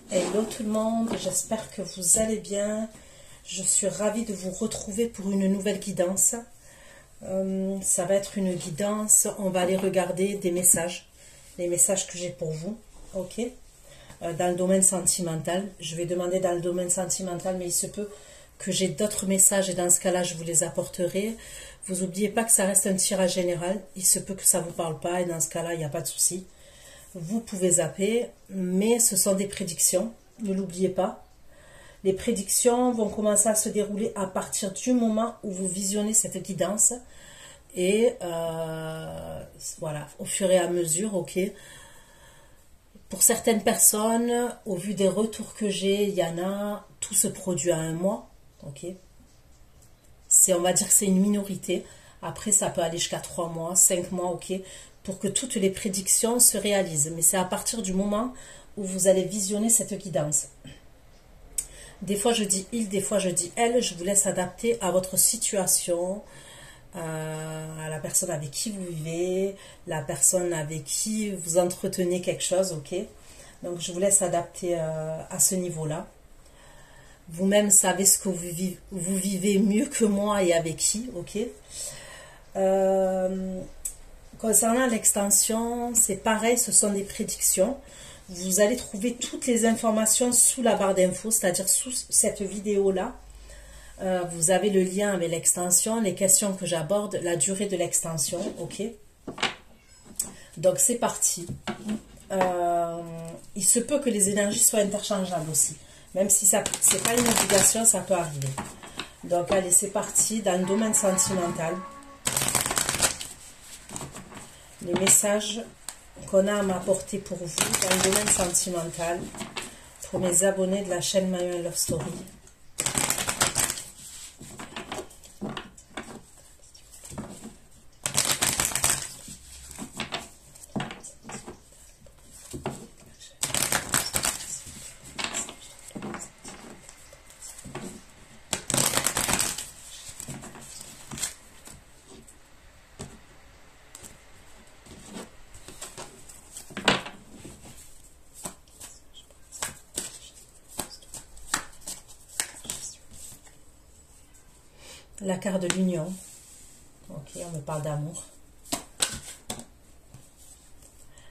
Hello tout le monde, j'espère que vous allez bien. Je suis ravie de vous retrouver pour une nouvelle guidance. Ça va être une guidance, on va aller regarder des messages, les messages que j'ai pour vous, ok, dans le domaine sentimental. Je vais demander dans le domaine sentimental, mais il se peut que j'ai d'autres messages et dans ce cas-là, je vous les apporterai. Vous n'oubliez pas que ça reste un tirage général, il se peut que ça ne vous parle pas et dans ce cas-là, il n'y a pas de souci. Vous pouvez zapper, mais ce sont des prédictions, ne l'oubliez pas. Les prédictions vont commencer à se dérouler à partir du moment où vous visionnez cette guidance. Et voilà, au fur et à mesure, ok. Pour certaines personnes, au vu des retours que j'ai, il y en a, tout se produit à un mois, ok. On va dire que c'est une minorité. Après, ça peut aller jusqu'à 3 mois, 5 mois, ok, pour que toutes les prédictions se réalisent. Mais c'est à partir du moment où vous allez visionner cette guidance. Des fois, je dis il, des fois, je dis elle. Je vous laisse adapter à votre situation, à la personne avec qui vous vivez, la personne avec qui vous entretenez quelque chose, ok. Donc, je vous laisse adapter à ce niveau-là. Vous-même savez ce que vous vivez mieux que moi et avec qui, ok. Concernant l'extension, c'est pareil, ce sont des prédictions. Vous allez trouver toutes les informations sous la barre d'infos, c'est-à-dire sous cette vidéo-là. Vous avez le lien avec l'extension, les questions que j'aborde, la durée de l'extension, ok. Donc c'est parti. Il se peut que les énergies soient interchangeables aussi. Même si ce n'est pas une obligation, ça peut arriver. Donc allez, c'est parti dans le domaine sentimental. Les messages qu'on a à m'apporter pour vous dans le domaine sentimental, pour mes abonnés de la chaîne Mayon Love Story. La carte de l'union. Ok, on me parle d'amour.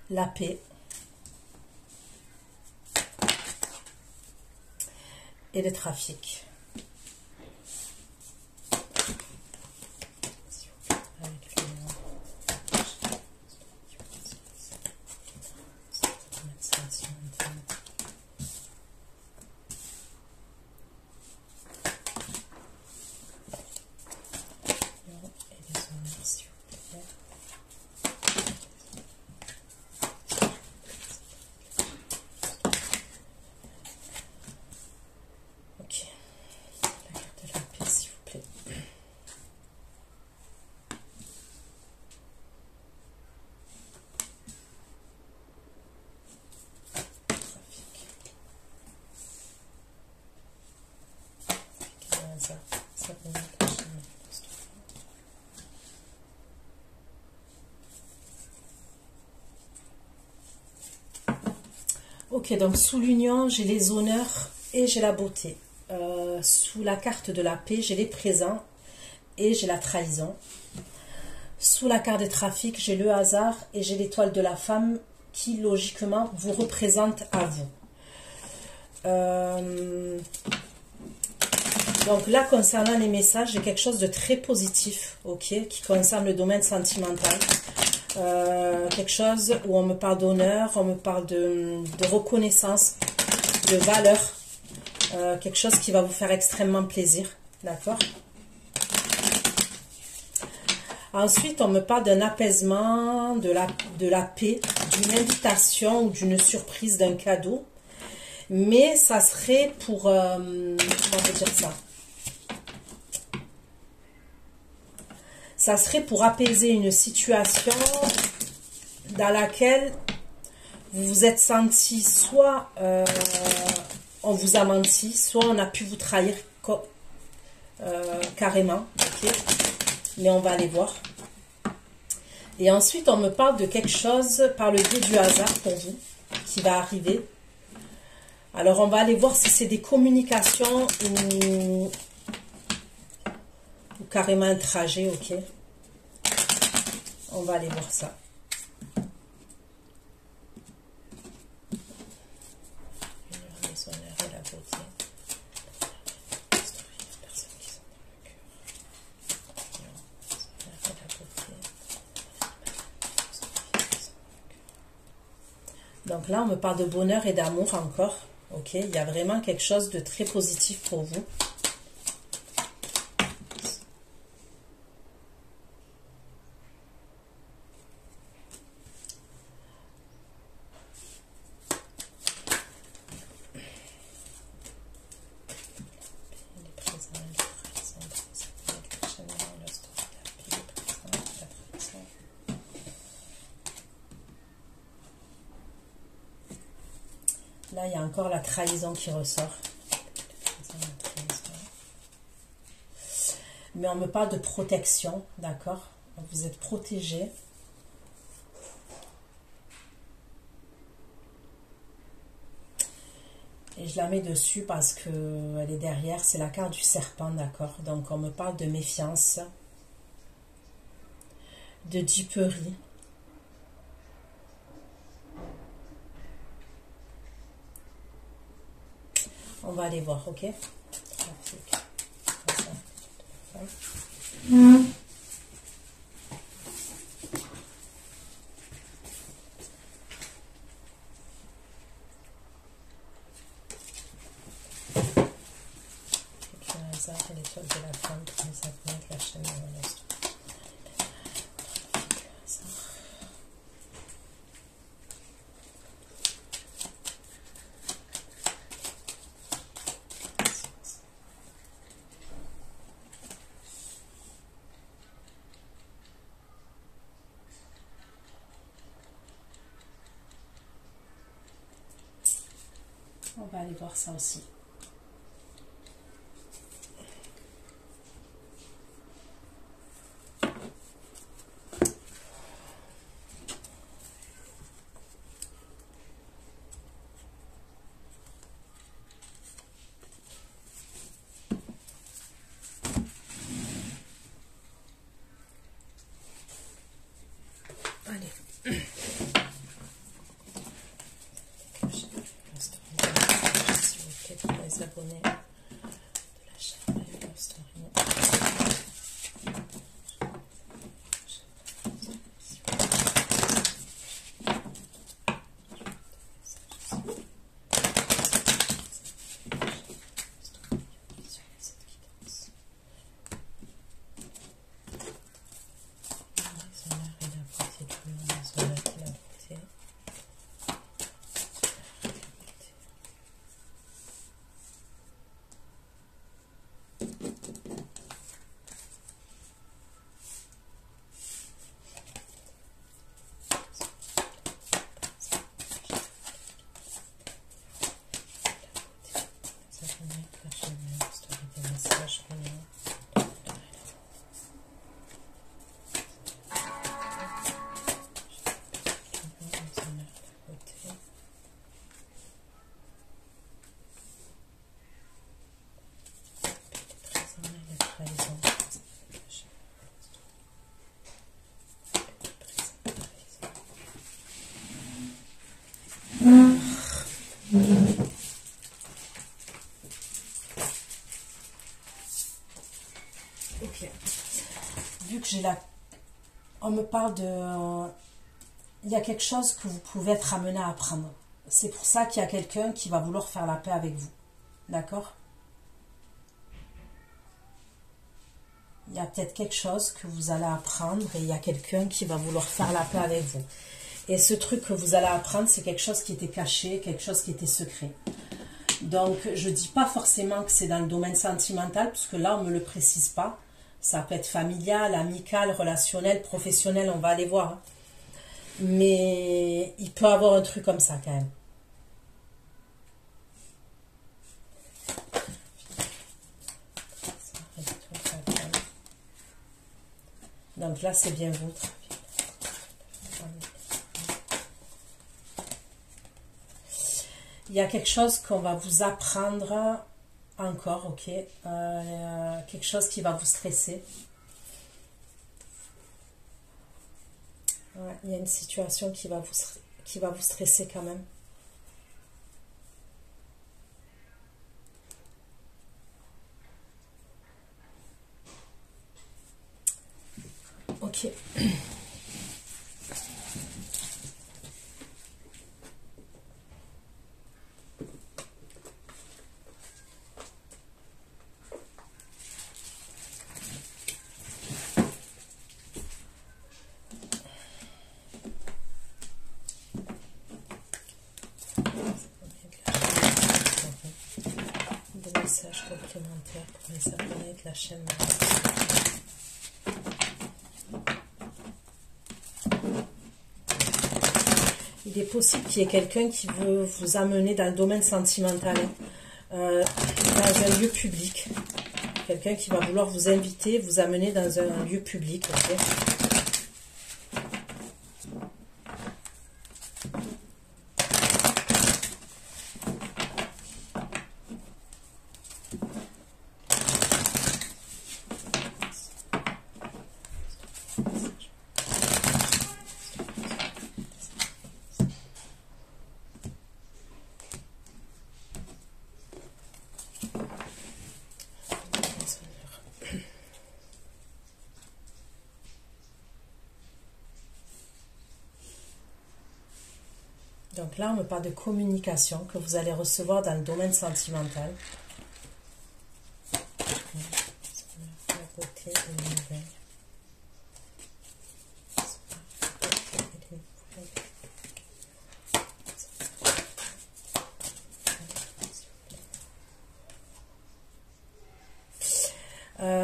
La paix. Et le trafic. Ok, donc sous l'union, j'ai les honneurs et j'ai la beauté. Sous la carte de la paix, j'ai les présents et j'ai la trahison. Sous la carte des trafics, j'ai le hasard et j'ai l'étoile de la femme qui, logiquement, vous représente à vous. Donc là, concernant les messages, j'ai quelque chose de très positif, ok, qui concerne le domaine sentimental. Quelque chose où on me parle d'honneur, on me parle de reconnaissance, de valeur, quelque chose qui va vous faire extrêmement plaisir, d'accord. Ensuite, on me parle d'un apaisement, de la paix, d'une invitation ou d'une surprise, d'un cadeau, mais ça serait pour, comment on peut dire ça? Ça serait pour apaiser une situation dans laquelle vous vous êtes senti soit on vous a menti, soit on a pu vous trahir carrément. Okay, mais on va aller voir. Et ensuite, on me parle de quelque chose par le biais du hasard pour vous, qui va arriver. Alors, on va aller voir si c'est des communications ou carrément un trajet, ok. On va aller voir ça. Donc là, on me parle de bonheur et d'amour encore. Ok, il y a vraiment quelque chose de très positif pour vous. Là, il y a encore la trahison qui ressort. Mais on me parle de protection, d'accord? Vous êtes protégé. Et je la mets dessus parce qu'elle est derrière. C'est la carte du serpent, d'accord? Donc, on me parle de méfiance, de duperie. On va aller voir, ok? L'étoile de la femme, comme ça peut être la chaîne de l'Est. On va aller voir ça aussi. Allez. Pour les abonnés de la chaîne Love Story. Ok. Vu que j'ai la... On me parle de... Il y a quelque chose que vous pouvez être amené à apprendre. C'est pour ça qu'il y a quelqu'un qui va vouloir faire la paix avec vous. D'accord? Il y a peut-être quelque chose que vous allez apprendre et il y a quelqu'un qui va vouloir faire la paix avec vous. Et ce truc que vous allez apprendre, c'est quelque chose qui était caché, quelque chose qui était secret. Donc, je ne dis pas forcément que c'est dans le domaine sentimental, puisque là, on ne me le précise pas. Ça peut être familial, amical, relationnel, professionnel, on va aller voir. Mais il peut y avoir un truc comme ça quand même. Donc là, c'est bien vous. Il y a quelque chose qu'on va vous apprendre encore, ok, quelque chose qui va vous stresser. Ouais, il y a une situation qui va vous stresser quand même. Ok. Des messages complémentaires pour les abonnés de la chaîne. Il est possible qu'il y ait quelqu'un qui veut vous amener dans le domaine sentimental, dans un lieu public. Quelqu'un qui va vouloir vous inviter, vous amener dans un lieu public. Okay. Donc là, on me parle de communication que vous allez recevoir dans le domaine sentimental.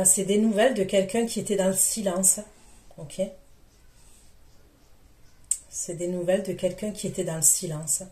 C'est des nouvelles de quelqu'un qui était dans le silence. Ok. C'est des nouvelles de quelqu'un qui était dans le silence.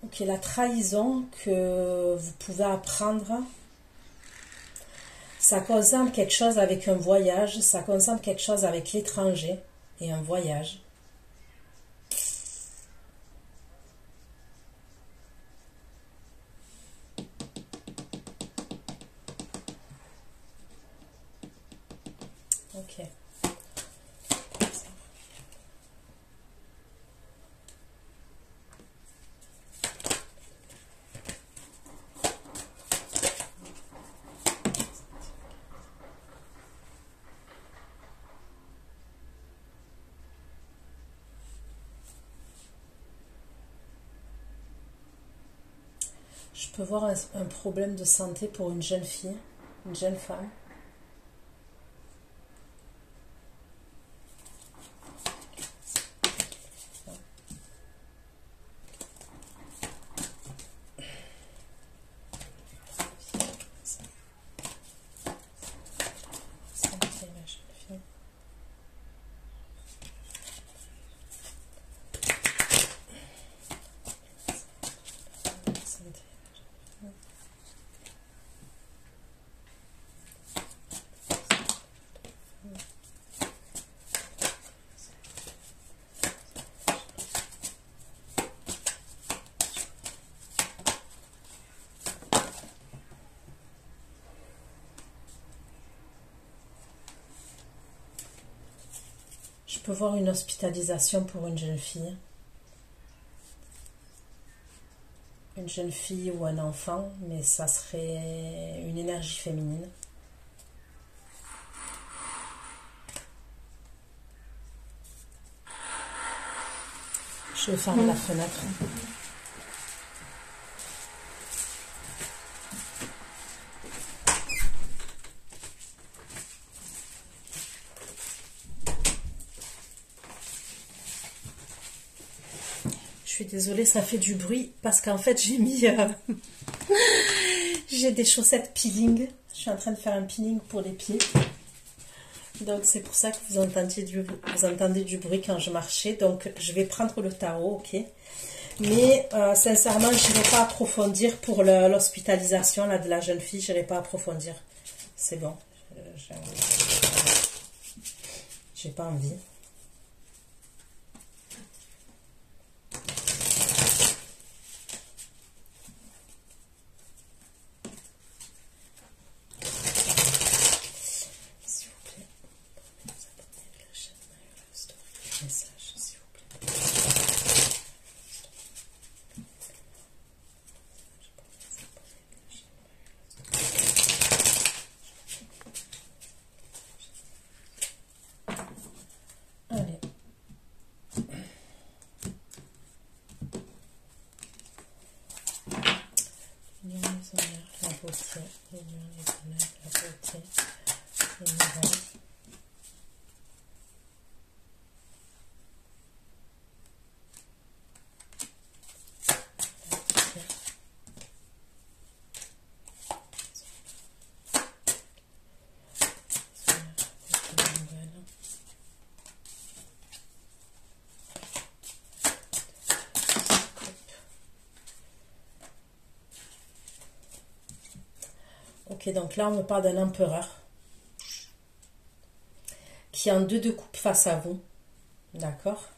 Ok, la trahison que vous pouvez apprendre, ça concerne quelque chose avec un voyage, ça concerne quelque chose avec l'étranger et un voyage. Ok. Je peux voir un problème de santé pour une jeune fille, une jeune femme. Je peux voir une hospitalisation pour une jeune fille. Une jeune fille ou un enfant, mais ça serait une énergie féminine. Je vais fermer la fenêtre. Je suis désolée, ça fait du bruit parce qu'en fait j'ai mis J'ai des chaussettes peeling. Je suis en train de faire un peeling pour les pieds. Donc c'est pour ça que vous entendez du bruit quand je marchais. Donc je vais prendre le tarot, ok. Mais sincèrement, je n'irai pas approfondir pour l'hospitalisation de la jeune fille. Je n'irai pas approfondir. C'est bon. J'ai pas envie. La beauté, l'union, les honneurs, la beauté, les miracles. Ok, donc là, on me parle d'un empereur qui est en deux de coupe face à vous. D'accord?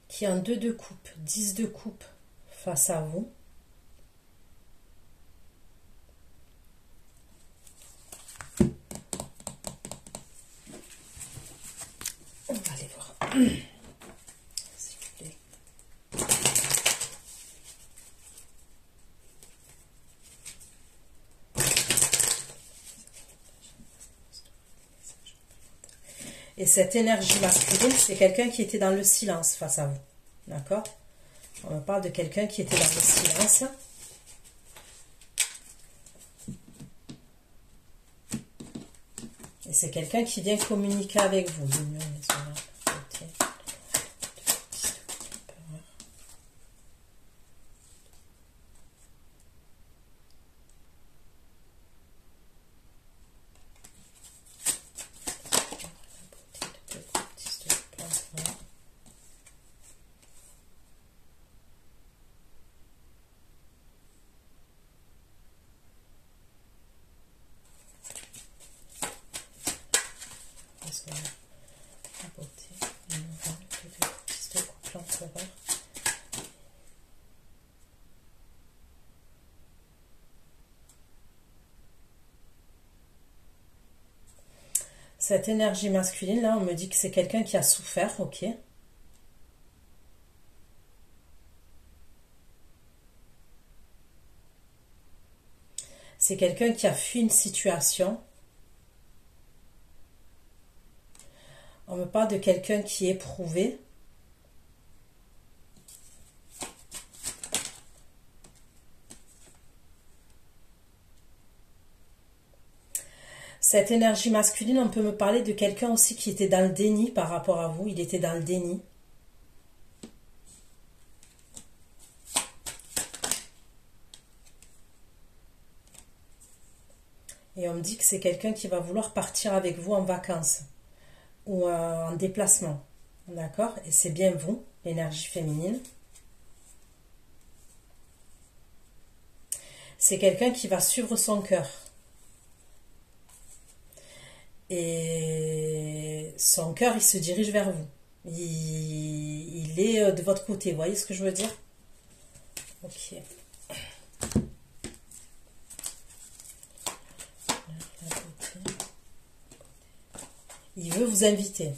Qui est en deux de coupe, 10 de coupe face à vous. On va aller voir. S'il vous plaît. Et cette énergie masculine, c'est quelqu'un qui était dans le silence face à vous. D'accord? On me parle de quelqu'un qui était dans le silence. Et c'est quelqu'un qui vient communiquer avec vous. Cette énergie masculine, là, on me dit que c'est quelqu'un qui a souffert, ok. C'est quelqu'un qui a fui une situation. On me parle de quelqu'un qui est éprouvé. Cette énergie masculine, on peut me parler de quelqu'un aussi qui était dans le déni par rapport à vous. Il était dans le déni. Et on me dit que c'est quelqu'un qui va vouloir partir avec vous en vacances ou en déplacement. D'accord? Et c'est bien vous, l'énergie féminine. C'est quelqu'un qui va suivre son cœur. Et son cœur, il se dirige vers vous. Il est de votre côté. Vous voyez ce que je veux dire? Ok. Il veut vous inviter.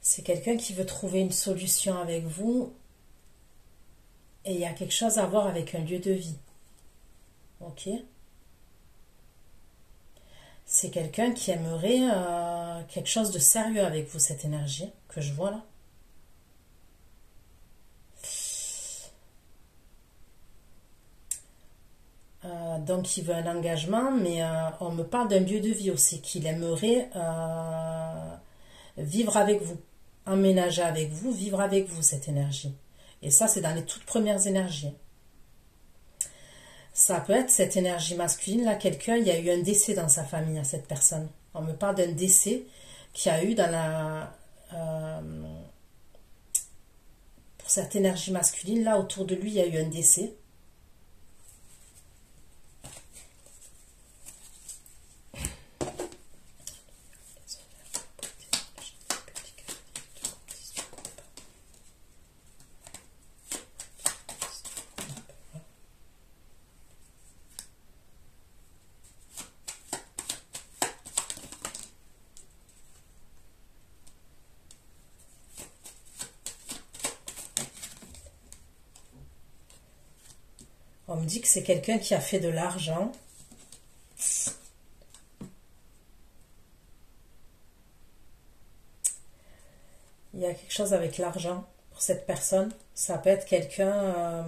C'est quelqu'un qui veut trouver une solution avec vous. Et il y a quelque chose à voir avec un lieu de vie. Ok. C'est quelqu'un qui aimerait quelque chose de sérieux avec vous, cette énergie que je vois là. Donc il veut un engagement, mais on me parle d'un lieu de vie aussi, qu'il aimerait vivre avec vous, emménager avec vous, vivre avec vous cette énergie. Et ça, c'est dans les toutes premières énergies. Ça peut être cette énergie masculine, là, quelqu'un, il y a eu un décès dans sa famille à cette personne. On me parle d'un décès qu'il y a eu dans la... pour cette énergie masculine, là, autour de lui, il y a eu un décès. On me dit que c'est quelqu'un qui a fait de l'argent. Il y a quelque chose avec l'argent pour cette personne. Ça peut être quelqu'un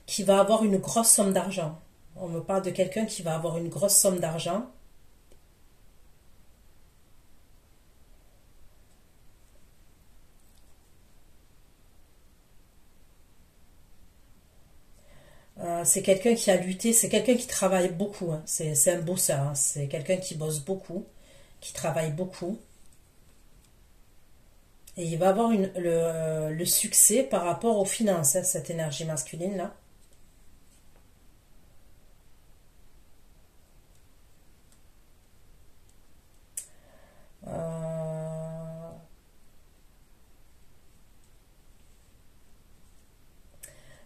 qui va avoir une grosse somme d'argent. On me parle de quelqu'un qui va avoir une grosse somme d'argent. C'est quelqu'un qui a lutté, c'est quelqu'un qui travaille beaucoup, hein. C'est un bosseur, hein. C'est quelqu'un qui bosse beaucoup, qui travaille beaucoup. Et il va avoir le succès par rapport aux finances, hein, cette énergie masculine-là.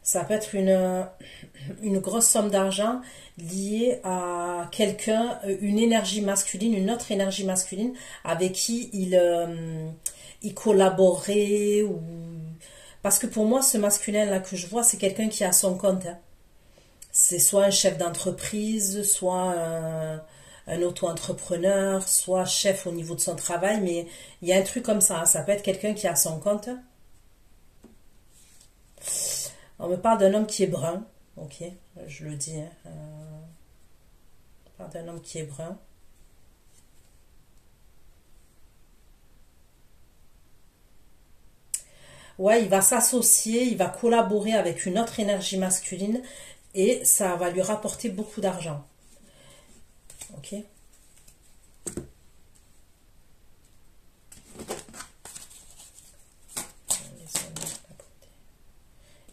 Ça peut être une grosse somme d'argent liée à quelqu'un, une énergie masculine, une autre énergie masculine avec qui il collaborait. Parce que pour moi, ce masculin-là que je vois, c'est quelqu'un qui a son compte, hein. C'est soit un chef d'entreprise, soit un auto-entrepreneur, soit chef au niveau de son travail, mais il y a un truc comme ça, hein. Ça peut être quelqu'un qui a son compte. On me parle d'un homme qui est brun, ok, je le dis, hein. On parle d'un homme qui est brun. Ouais, il va s'associer, il va collaborer avec une autre énergie masculine et ça va lui rapporter beaucoup d'argent. Ok.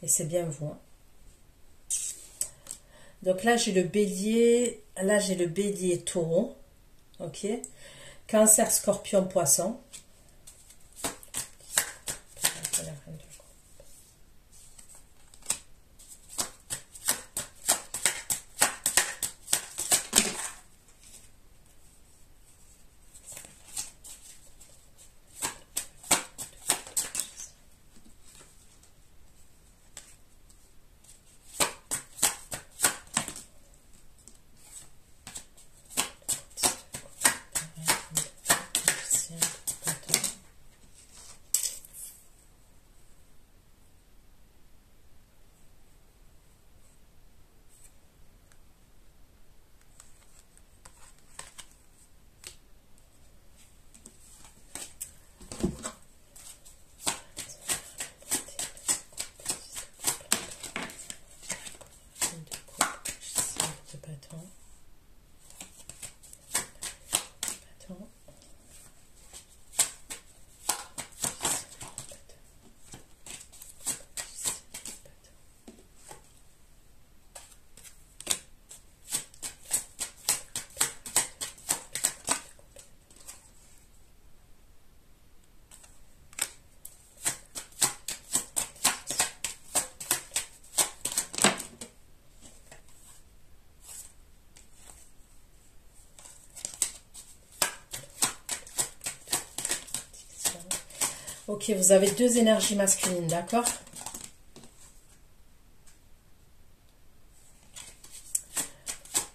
Et c'est bien vous, hein. Donc là, j'ai le bélier. Là, j'ai le bélier taureau. Ok. Cancer, scorpion, poisson. Ok, vous avez deux énergies masculines, d'accord?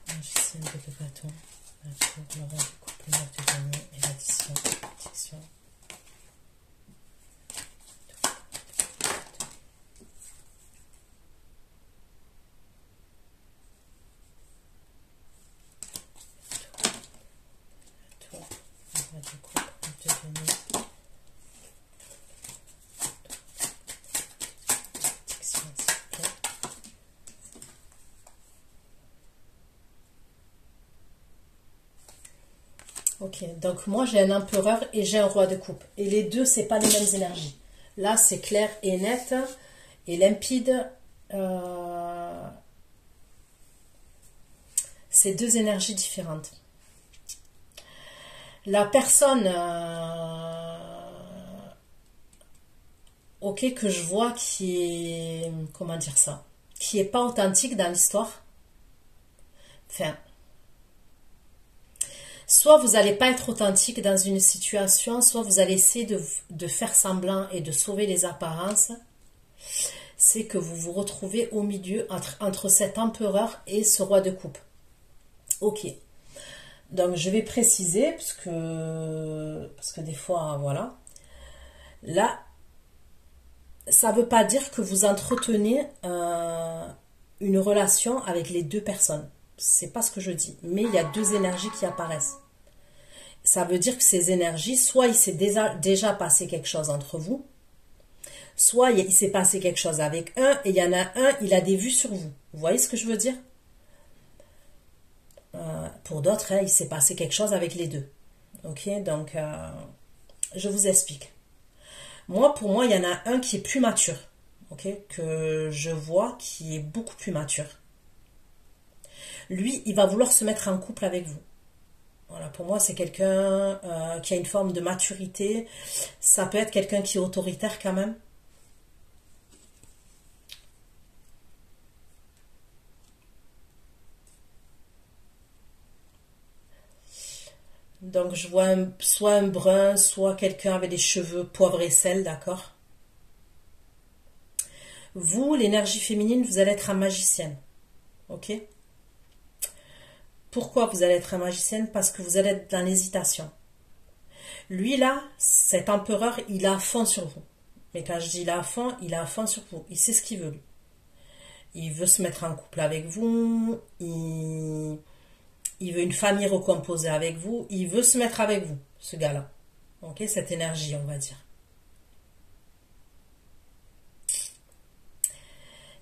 Magicienne de deux bâtons, la tour, le roi du couple, le neuf de denier et l'addition, protection. Ok, donc moi j'ai un empereur et j'ai un roi de coupe. Et les deux, c'est pas les mêmes énergies. Là, c'est clair et net et limpide. C'est deux énergies différentes. La personne ok, que je vois qui est, comment dire ça, qui est pas authentique dans l'histoire. Enfin, soit vous n'allez pas être authentique dans une situation, soit vous allez essayer de faire semblant et de sauver les apparences. C'est que vous vous retrouvez au milieu entre cet empereur et ce roi de coupe. Ok. Donc je vais préciser, parce que des fois, voilà. Là, ça ne veut pas dire que vous entretenez une relation avec les deux personnes. C'est pas ce que je dis. Mais il y a deux énergies qui apparaissent. Ça veut dire que ces énergies, soit il s'est déjà passé quelque chose entre vous, soit il s'est passé quelque chose avec un, et il y en a un, il a des vues sur vous. Vous voyez ce que je veux dire? Pour d'autres, il s'est passé quelque chose avec les deux. Ok, donc je vous explique. Moi, pour moi, il y en a un qui est plus mature, ok, que je vois qui est beaucoup plus mature. Lui, il va vouloir se mettre en couple avec vous. Voilà, pour moi, c'est quelqu'un qui a une forme de maturité. Ça peut être quelqu'un qui est autoritaire quand même. Donc, je vois soit un brun, soit quelqu'un avec des cheveux poivre et sel, d'accord? Vous, l'énergie féminine, vous allez être un magicienne, ok? Pourquoi vous allez être un magicienne? Parce que vous allez être dans l'hésitation. Lui, là, cet empereur, il a à fond sur vous. Mais quand je dis il a à fond sur vous. Il sait ce qu'il veut, lui. Il veut se mettre en couple avec vous. Il veut une famille recomposée avec vous. Il veut se mettre avec vous, ce gars-là. Ok, cette énergie, on va dire.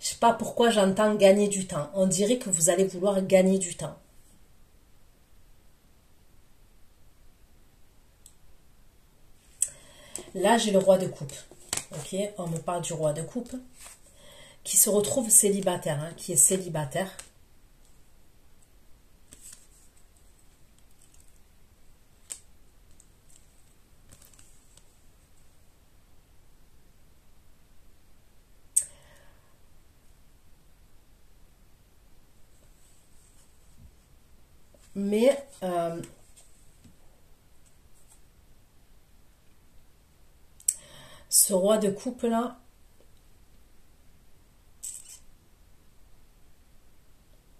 Je sais pas pourquoi j'entends gagner du temps. On dirait que vous allez vouloir gagner du temps. Là, j'ai le roi de coupe. Ok, on me parle du roi de coupe qui se retrouve célibataire, hein, qui est célibataire. Mais ce roi de coupe là,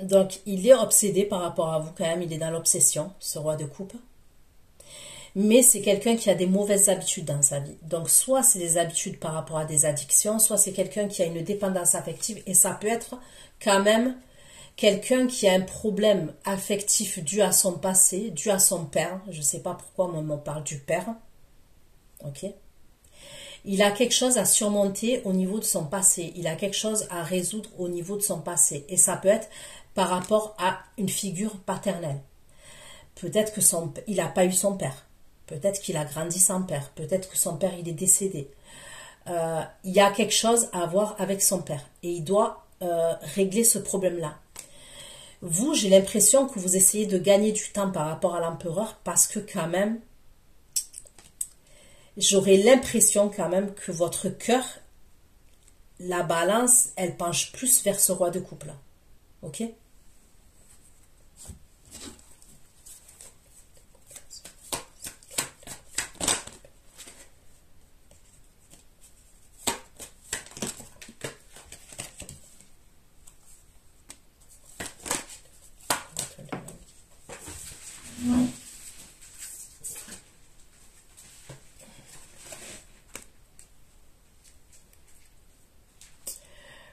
donc il est obsédé par rapport à vous quand même, il est dans l'obsession, ce roi de coupe. Mais c'est quelqu'un qui a des mauvaises habitudes dans sa vie. Donc soit c'est des habitudes par rapport à des addictions, soit c'est quelqu'un qui a une dépendance affective et ça peut être quand même quelqu'un qui a un problème affectif dû à son passé, dû à son père. Je ne sais pas pourquoi on me parle du père. Ok. Il a quelque chose à surmonter au niveau de son passé. Il a quelque chose à résoudre au niveau de son passé. Et ça peut être par rapport à une figure paternelle. Peut-être que il n'a pas eu son père. Peut-être qu'il a grandi sans père. Peut-être que son père, il est décédé. Il y a quelque chose à voir avec son père. Et il doit régler ce problème-là. Vous, j'ai l'impression que vous essayez de gagner du temps par rapport à l'empereur parce que quand même, j'aurais l'impression quand même que votre cœur, la balance, elle penche plus vers ce roi de coupe là. Ok?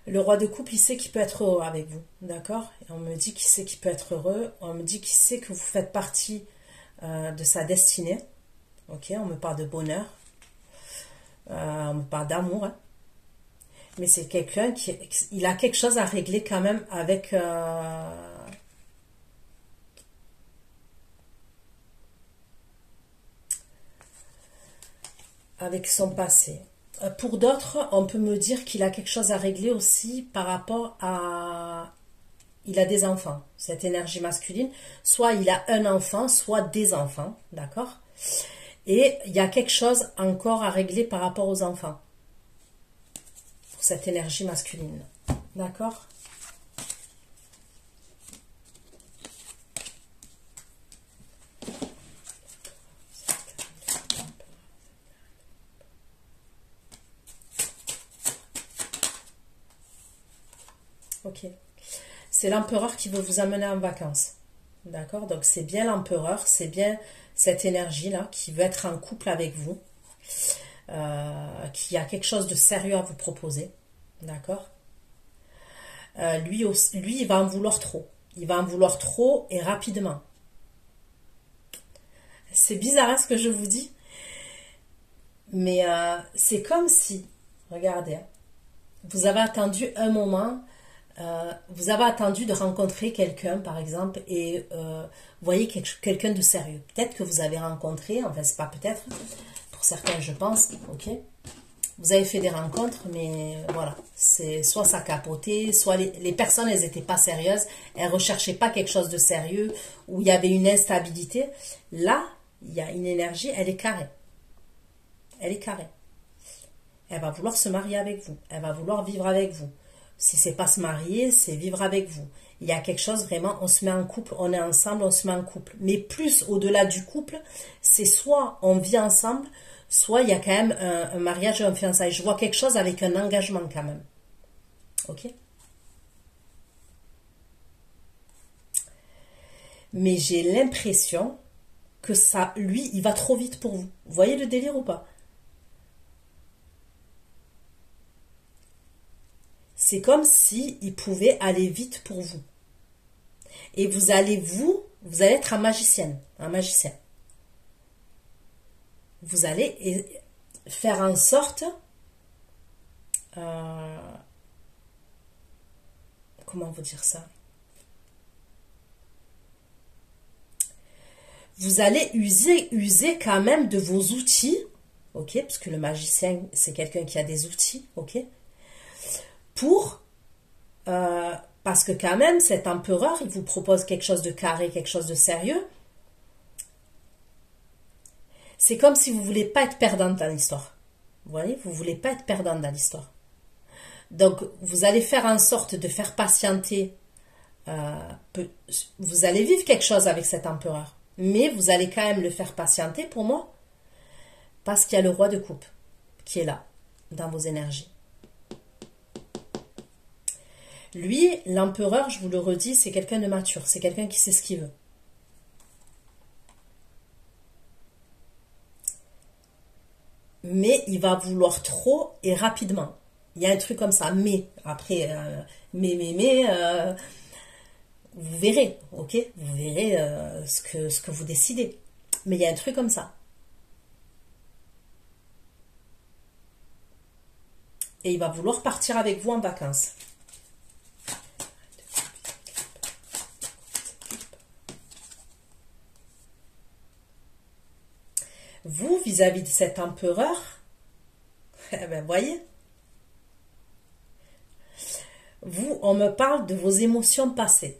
Le roi de coupe, il sait qu'il peut être heureux avec vous, d'accord? Et on me dit qu'il sait qu'il peut être heureux, on me dit qu'il sait que vous faites partie de sa destinée, ok? On me parle de bonheur, on me parle d'amour, hein. Mais c'est quelqu'un il a quelque chose à régler quand même avec son passé. Pour d'autres, on peut me dire qu'il a quelque chose à régler aussi par rapport à... Il a des enfants, cette énergie masculine. Soit il a un enfant, soit des enfants, d'accord? Et il y a quelque chose encore à régler par rapport aux enfants. Pour cette énergie masculine, d'accord? Ok. C'est l'empereur qui veut vous amener en vacances. D'accord? Donc c'est bien l'empereur, c'est bien cette énergie-là qui veut être en couple avec vous, qui a quelque chose de sérieux à vous proposer. D'accord? Lui, il va en vouloir trop. Il va en vouloir trop et rapidement. C'est bizarre hein, ce que je vous dis, mais c'est comme si, regardez, hein, vous avez attendu un moment. Vous avez attendu de rencontrer quelqu'un, par exemple, et vous voyez quelqu'un de sérieux. Peut-être que vous avez rencontré, enfin, c'est pas peut-être, pour certains, je pense, ok. Vous avez fait des rencontres, mais voilà, c'est soit ça capotait, soit les personnes, elles n'étaient pas sérieuses, elles recherchaient pas quelque chose de sérieux, où il y avait une instabilité. Là, il y a une énergie, elle est carrée. Elle est carrée. Elle va vouloir se marier avec vous. Elle va vouloir vivre avec vous. Si c'est pas se marier, c'est vivre avec vous. Il y a quelque chose vraiment, on se met en couple, on est ensemble, on se met en couple. Mais plus au-delà du couple, c'est soit on vit ensemble, soit il y a quand même un mariage ou un fiançailles. Je vois quelque chose avec un engagement quand même. Ok? Mais j'ai l'impression que ça, lui, il va trop vite pour vous. Vous voyez le délire ou pas? C'est comme si il pouvait aller vite pour vous. Et vous allez être un magicienne, un magicien. Vous allez faire en sorte, comment vous dire ça? Vous allez user quand même de vos outils, ok? Parce que le magicien, c'est quelqu'un qui a des outils, ok? Pour parce que quand même, cet empereur, il vous propose quelque chose de carré, quelque chose de sérieux. C'est comme si vous ne voulez pas être perdante dans l'histoire. Vous voyez, vous ne voulez pas être perdante dans l'histoire. Donc, vous allez faire en sorte de faire patienter. Vous allez vivre quelque chose avec cet empereur. Mais vous allez quand même le faire patienter pour moi. Parce qu'il y a le roi de coupe qui est là, dans vos énergies. Lui, l'empereur, je vous le redis, c'est quelqu'un de mature. C'est quelqu'un qui sait ce qu'il veut. Mais il va vouloir trop et rapidement. Il y a un truc comme ça. Mais, après, vous verrez, ok? Vous verrez ce que vous décidez. Mais il y a un truc comme ça. Et il va vouloir partir avec vous en vacances. Vous, vis-à-vis de cet empereur, eh ben, voyez, vous, on me parle de vos émotions passées.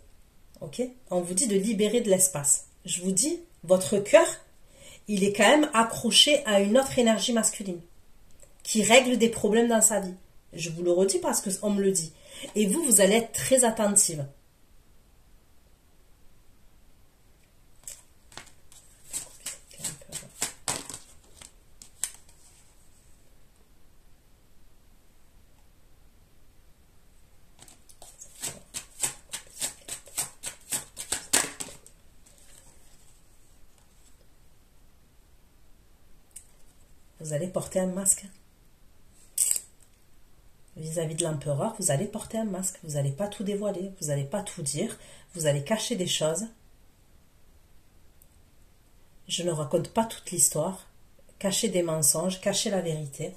Ok? On vous dit de libérer de l'espace. Je vous dis, votre cœur, il est quand même accroché à une autre énergie masculine qui règle des problèmes dans sa vie. Je vous le redis parce qu'on me le dit. Et vous, vous allez être très attentive. Vous allez porter un masque. vis-à-vis de l'empereur, vous allez porter un masque, vous n'allez pas tout dévoiler, vous n'allez pas tout dire, vous allez cacher des choses. Je ne raconte pas toute l'histoire, cacher des mensonges, cacher la vérité.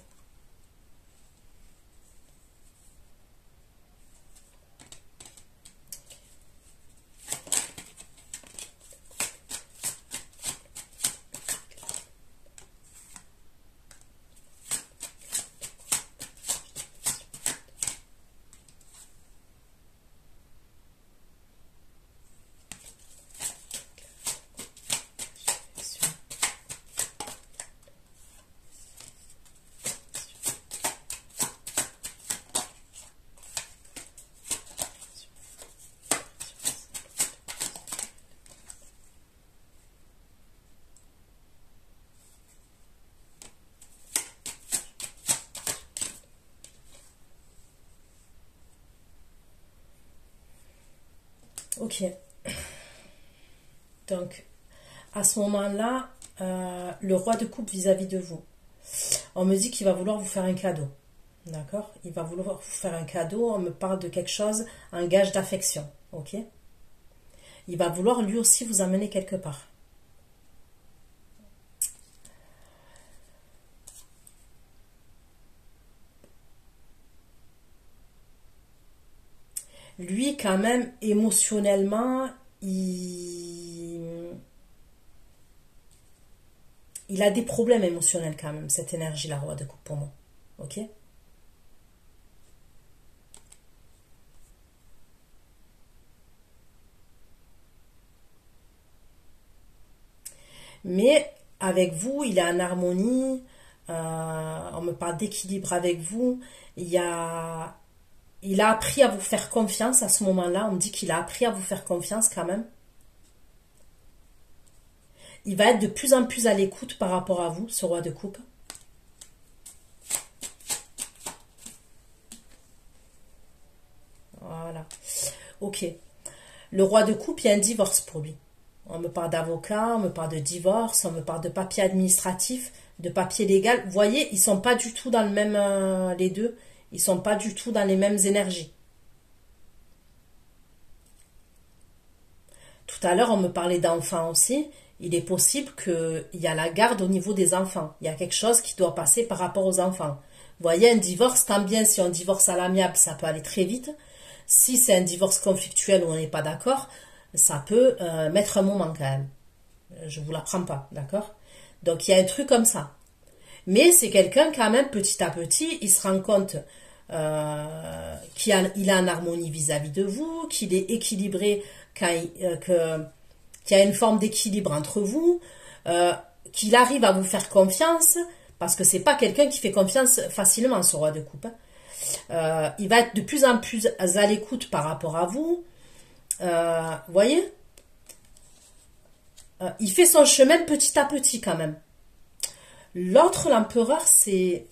Ok. Donc, à ce moment-là, le roi de coupe vis-à-vis de vous, on me dit qu'il va vouloir vous faire un cadeau. D'accord? Il va vouloir vous faire un cadeau, on me parle de quelque chose, un gage d'affection. Ok? Il va vouloir lui aussi vous amener quelque part. Lui, quand même, émotionnellement, il a des problèmes émotionnels quand même, cette énergie, la roi de coupe pour moi. Ok? Mais avec vous, il est en harmonie, on me parle d'équilibre avec vous, il a appris à vous faire confiance à ce moment-là, on me dit qu'il a appris à vous faire confiance quand même. Il va être de plus en plus à l'écoute par rapport à vous, ce roi de coupe. Voilà. Ok. Le roi de coupe, il y a un divorce pour lui. On me parle d'avocat, on me parle de divorce, on me parle de papier administratif, de papier légal. Vous voyez, ils sont pas du tout dans le même, les deux, ils sont pas du tout dans les mêmes énergies. Tout à l'heure, on me parlait d'enfants aussi. Il est possible qu'il y a la garde au niveau des enfants. Il y a quelque chose qui doit passer par rapport aux enfants. Vous voyez, un divorce, tant bien si on divorce à l'amiable, ça peut aller très vite. Si c'est un divorce conflictuel où on n'est pas d'accord, ça peut mettre un moment quand même. Je vous l'apprends pas, d'accord? Donc il y a un truc comme ça. Mais c'est quelqu'un quand même, petit à petit, il se rend compte qu'il est en harmonie vis-à-vis de vous, qu'il est équilibré, qu'il y a une forme d'équilibre entre vous, qu'il arrive à vous faire confiance, parce que c'est pas quelqu'un qui fait confiance facilement, ce roi de coupe. Il va être de plus en plus à l'écoute par rapport à vous. Voyez, il fait son chemin petit à petit quand même. L'autre, l'empereur, c'est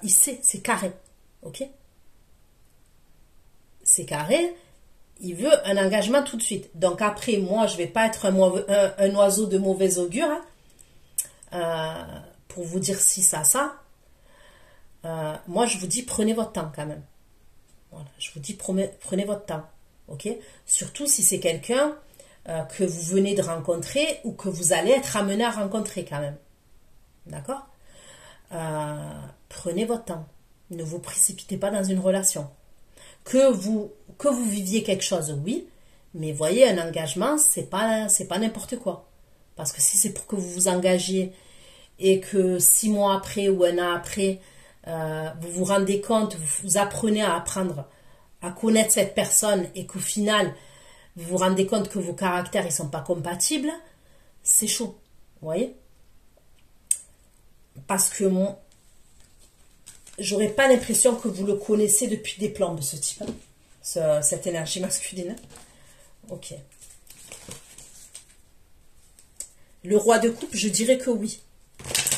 il sait, c'est carré, ok? C'est carré. Il veut un engagement tout de suite. Donc après, moi, je vais pas être un oiseau de mauvais augure pour vous dire si ça. Moi, je vous dis, prenez votre temps quand même. Voilà, je vous dis, prenez votre temps. Ok? Surtout si c'est quelqu'un que vous venez de rencontrer ou que vous allez être amené à rencontrer quand même. D'accord? Prenez votre temps. Ne vous précipitez pas dans une relation. Que vous viviez quelque chose, oui, mais voyez, un engagement, c'est pas n'importe quoi. Parce que si c'est pour que vous vous engagiez et que 6 mois après ou 1 an après, vous vous rendez compte, vous apprenez à apprendre à connaître cette personne et qu'au final, vous vous rendez compte que vos caractères, ils sont pas compatibles, c'est chaud, vous voyez? Parce que j'aurais pas l'impression que vous le connaissez depuis des plombes, ce type, cette énergie masculine. Ok. Le roi de coupe, je dirais que oui,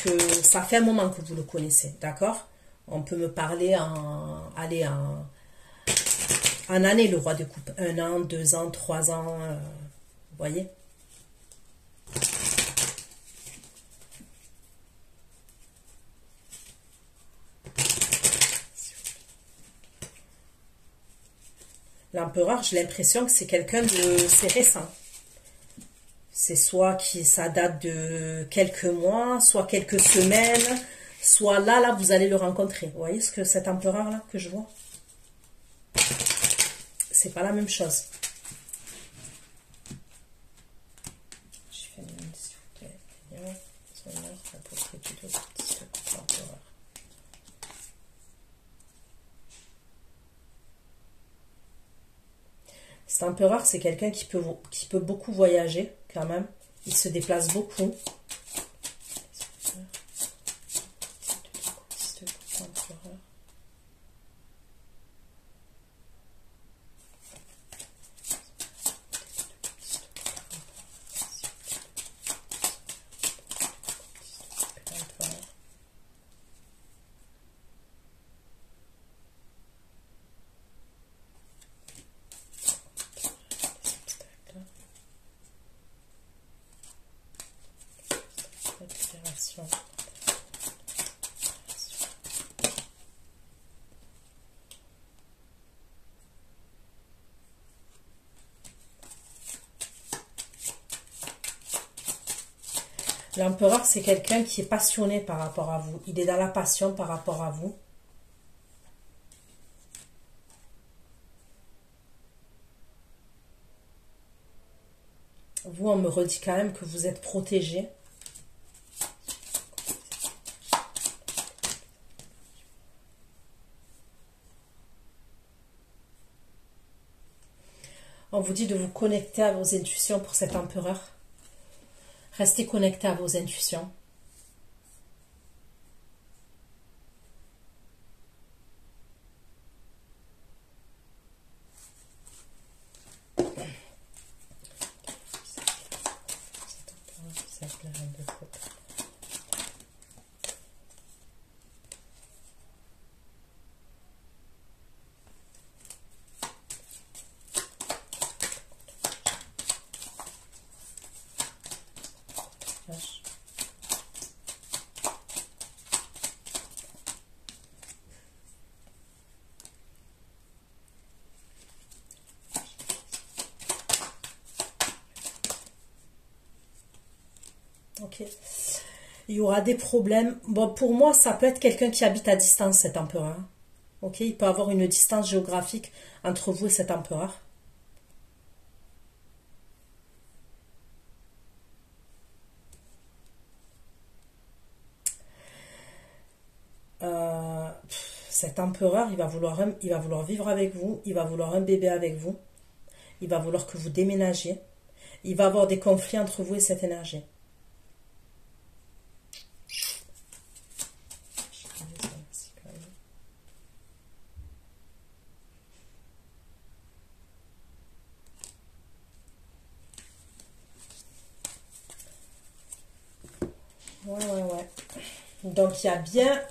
que ça fait un moment que vous le connaissez, d'accord? On peut me parler en année, le roi de coupe, 1 an, 2 ans, 3 ans, vous voyez? L'empereur, j'ai l'impression que c'est quelqu'un de... C'est récent. C'est soit qui ça date de quelques mois, soit quelques semaines, soit là, vous allez le rencontrer. Vous voyez ce que cet empereur-là que je vois? C'est pas la même chose. Je fais une s'il vous plaît. Cet empereur, c'est quelqu'un qui peut beaucoup voyager quand même. Il se déplace beaucoup. L'empereur, c'est quelqu'un qui est passionné par rapport à vous. Il est dans la passion par rapport à vous. Vous, on me redit quand même que vous êtes protégé. On vous dit de vous connecter à vos intuitions pour cet empereur. Restez connecté à vos intuitions. Ok. Il y aura des problèmes. Bon, pour moi, ça peut être quelqu'un qui habite à distance, cet empereur. Ok, il peut avoir une distance géographique entre vous et cet empereur. Cet empereur, il va vouloir vivre avec vous, il va vouloir un bébé avec vous, il va vouloir que vous déménagiez, il va avoir des conflits entre vous et cette énergie. Ouais. Donc, il y a bien...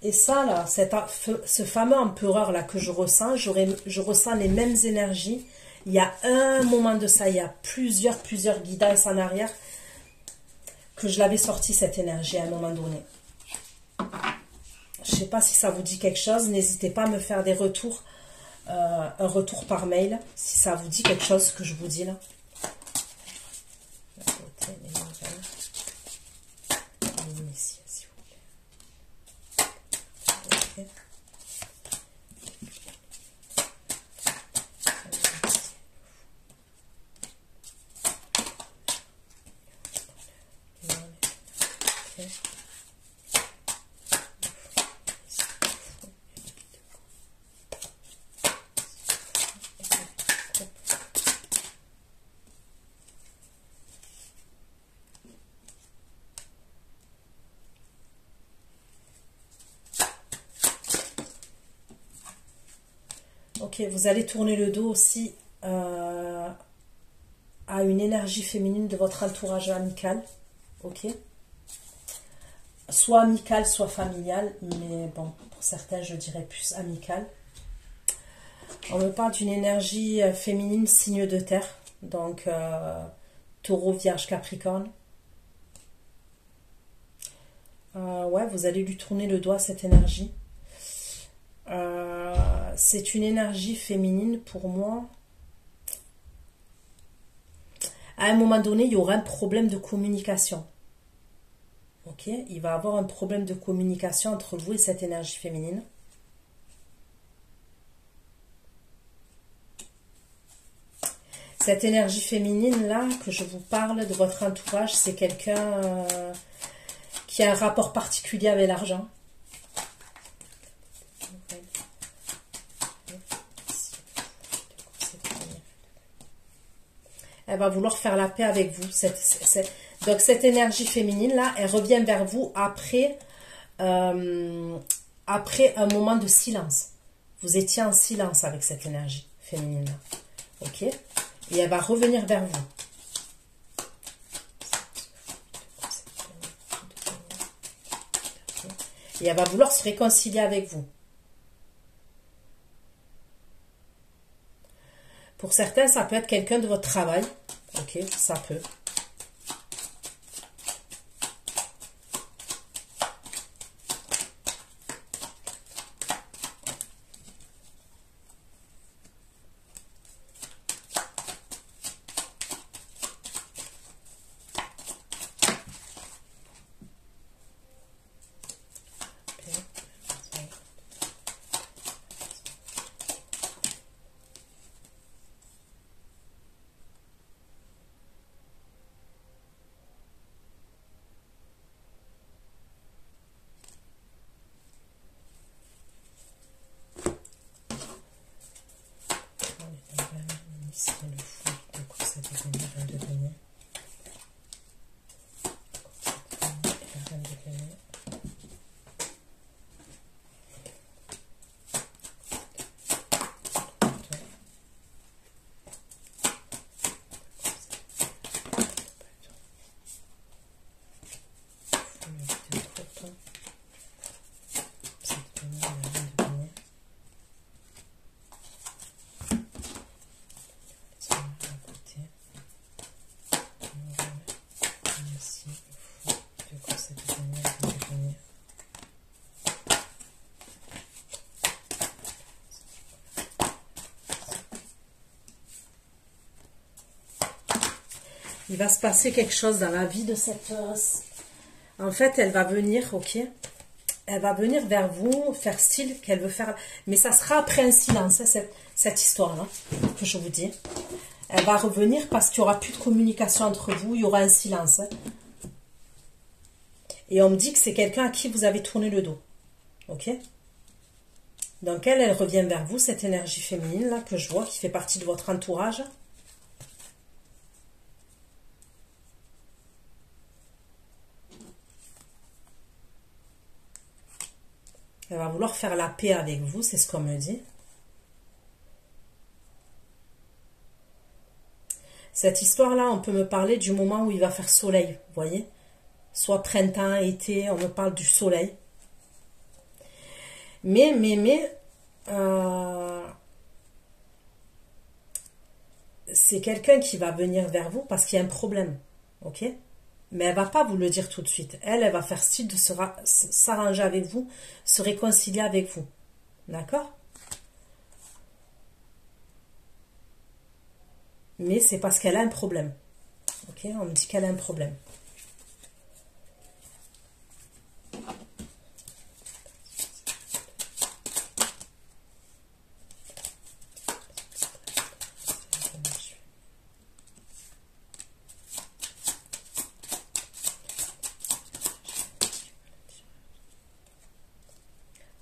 Et ça, là, ce fameux empereur-là que je ressens, je ressens les mêmes énergies. Il y a un moment de ça, il y a plusieurs guidances en arrière que je l'avais sorti, cette énergie, à un moment donné. Je ne sais pas si ça vous dit quelque chose. N'hésitez pas à me faire des retours, un retour par mail, si ça vous dit quelque chose que je vous dis là. Ok, vous allez tourner le dos aussi à une énergie féminine de votre entourage amical. Ok. Soit amical, soit familial, mais bon, pour certains, je dirais plus amical. On me parle d'une énergie féminine, signe de terre, donc taureau, vierge, capricorne. Ouais, vous allez lui tourner le doigt, cette énergie. c'est une énergie féminine pour moi. À un moment donné, il y aura un problème de communication. Ok, il va y avoir un problème de communication entre vous et cette énergie féminine. Cette énergie féminine là que je vous parle de votre entourage, c'est quelqu'un qui a un rapport particulier avec l'argent. Elle va vouloir faire la paix avec vous. Donc cette énergie féminine là, elle revient vers vous après un moment de silence. Vous étiez en silence avec cette énergie féminine là. Ok? Et elle va revenir vers vous. Et elle va vouloir se réconcilier avec vous. Pour certains, ça peut être quelqu'un de votre travail. Ok, ça peut. Il va se passer quelque chose dans la vie de cette... En fait, elle va venir, ok? Elle va venir vers vous, faire style qu'elle veut faire... Mais ça sera après un silence, hein, cette histoire-là, que je vous dis. Elle va revenir parce qu'il n'y aura plus de communication entre vous, il y aura un silence. Hein. Et on me dit que c'est quelqu'un à qui vous avez tourné le dos. Ok? Donc elle revient vers vous, cette énergie féminine, là, que je vois, qui fait partie de votre entourage. Elle va vouloir faire la paix avec vous, c'est ce qu'on me dit. Cette histoire-là, on peut me parler du moment où il va faire soleil, vous voyez? Soit printemps, été, on me parle du soleil. Mais, c'est quelqu'un qui va venir vers vous parce qu'il y a un problème, ok? Mais elle va pas vous le dire tout de suite. Elle va faire style de s'arranger avec vous, se réconcilier avec vous. D'accord? Mais c'est parce qu'elle a un problème. Ok? On me dit qu'elle a un problème.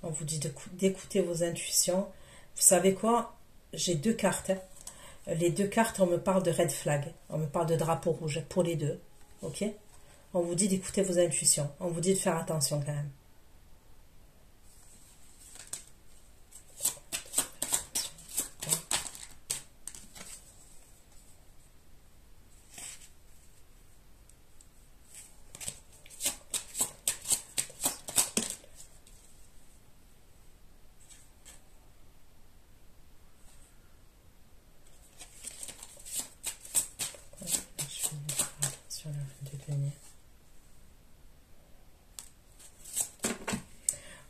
On vous dit d'écouter vos intuitions. Vous savez quoi? J'ai deux cartes. Les deux cartes, on me parle de red flag. On me parle de drapeau rouge pour les deux. Ok? On vous dit d'écouter vos intuitions. On vous dit de faire attention quand même.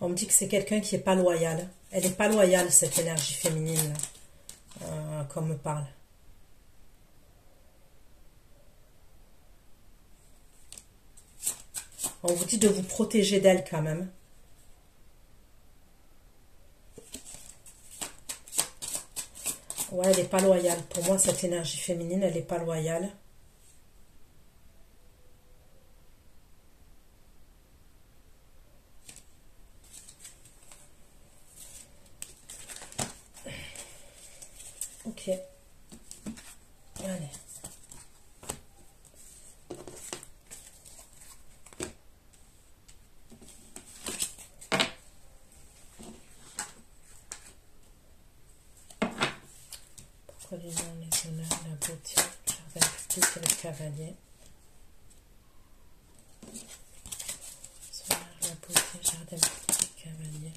On me dit que c'est quelqu'un qui n'est pas loyal. Elle n'est pas loyale, cette énergie féminine, qu'on me parle. On vous dit de vous protéger d'elle quand même. Ouais, elle n'est pas loyale. Pour moi, cette énergie féminine, elle n'est pas loyale. Ok. Allez. Pourquoi les gens, les honneurs, la beauté, le jardin public et le cavalier. Honneur, la beauté, jardin public, cavalier.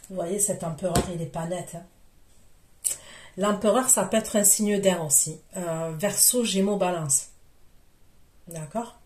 Vous voyez, cet empereur, il n'est pas net. Hein. L'empereur, ça peut être un signe d'air aussi. Verseau, Gémeaux, Balance. D'accord?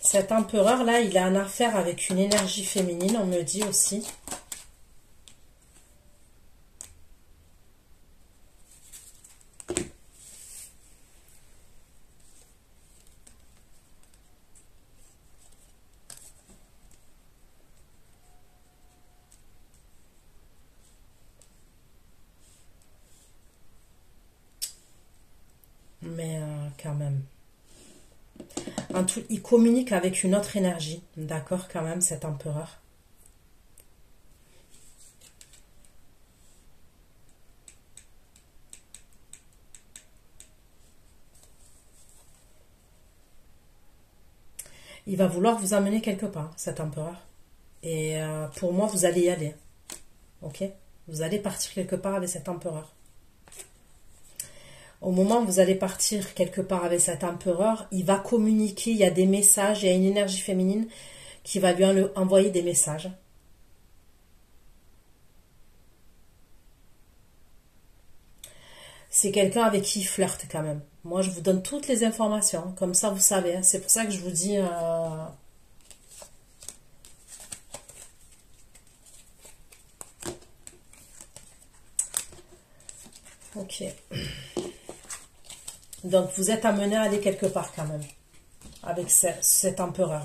Cet empereur-là, il a une affaire avec une énergie féminine, on me dit aussi. il communique avec une autre énergie, d'accord, quand même, cet empereur. Il va vouloir vous amener quelque part, cet empereur. Et pour moi, vous allez y aller. Ok? Vous allez partir quelque part avec cet empereur. Au moment où vous allez partir quelque part avec cet empereur, il va communiquer, il y a des messages, il y a une énergie féminine qui va lui envoyer des messages. C'est quelqu'un avec qui il flirte quand même. Moi, je vous donne toutes les informations, comme ça vous savez. Hein. C'est pour ça que je vous dis... Ok. Donc, vous êtes amené à aller quelque part quand même, avec cet empereur-là.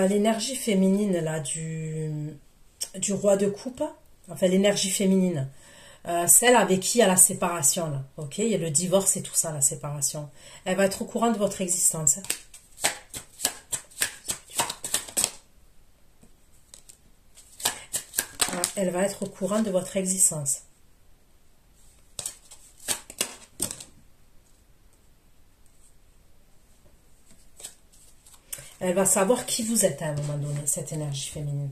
L'énergie féminine là du roi de coupe, enfin l'énergie féminine, celle avec qui il y a la séparation là, ok, il y a le divorce et tout ça, la séparation, elle va être au courant de votre existence. Elle va être au courant de votre existence. Elle va savoir qui vous êtes à un moment donné, cette énergie féminine.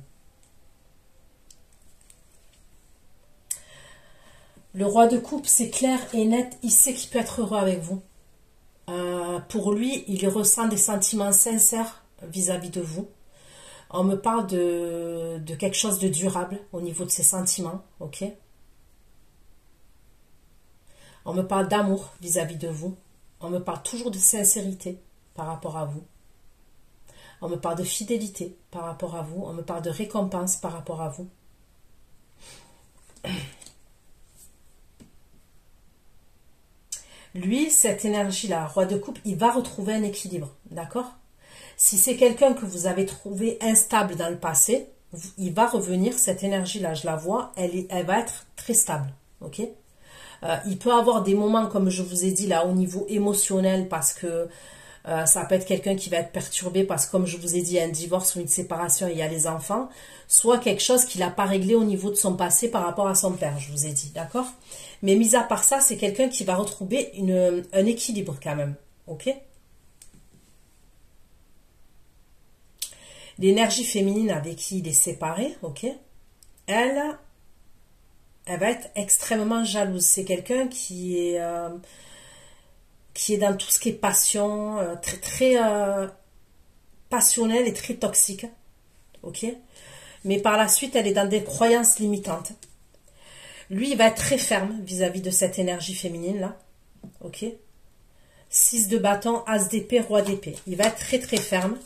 Le roi de coupe, c'est clair et net, il sait qu'il peut être heureux avec vous. Pour lui, il ressent des sentiments sincères vis-à-vis de vous. On me parle de quelque chose de durable au niveau de ses sentiments, ok? On me parle d'amour vis-à-vis de vous. On me parle toujours de sincérité par rapport à vous. On me parle de fidélité par rapport à vous. On me parle de récompense par rapport à vous. Lui, cette énergie-là, roi de coupe, il va retrouver un équilibre, d'accord? Si c'est quelqu'un que vous avez trouvé instable dans le passé, il va revenir, cette énergie-là, je la vois, elle va être très stable, ok? Il peut avoir des moments, comme je vous ai dit, là, au niveau émotionnel, parce que ça peut être quelqu'un qui va être perturbé, parce que comme je vous ai dit, il y a un divorce ou une séparation, et il y a les enfants, soit quelque chose qu'il n'a pas réglé au niveau de son passé par rapport à son père, je vous ai dit, d'accord? Mais mis à part ça, c'est quelqu'un qui va retrouver un équilibre quand même, ok? L'énergie féminine avec qui il est séparé, ok? Elle va être extrêmement jalouse. C'est quelqu'un qui est dans tout ce qui est passion, très très passionnel et très toxique, ok? Mais par la suite, elle est dans des croyances limitantes. Lui, il va être très ferme vis-à-vis de cette énergie féminine là, ok? 6 de bâton, as d'épée, roi d'épée. Il va être très très ferme.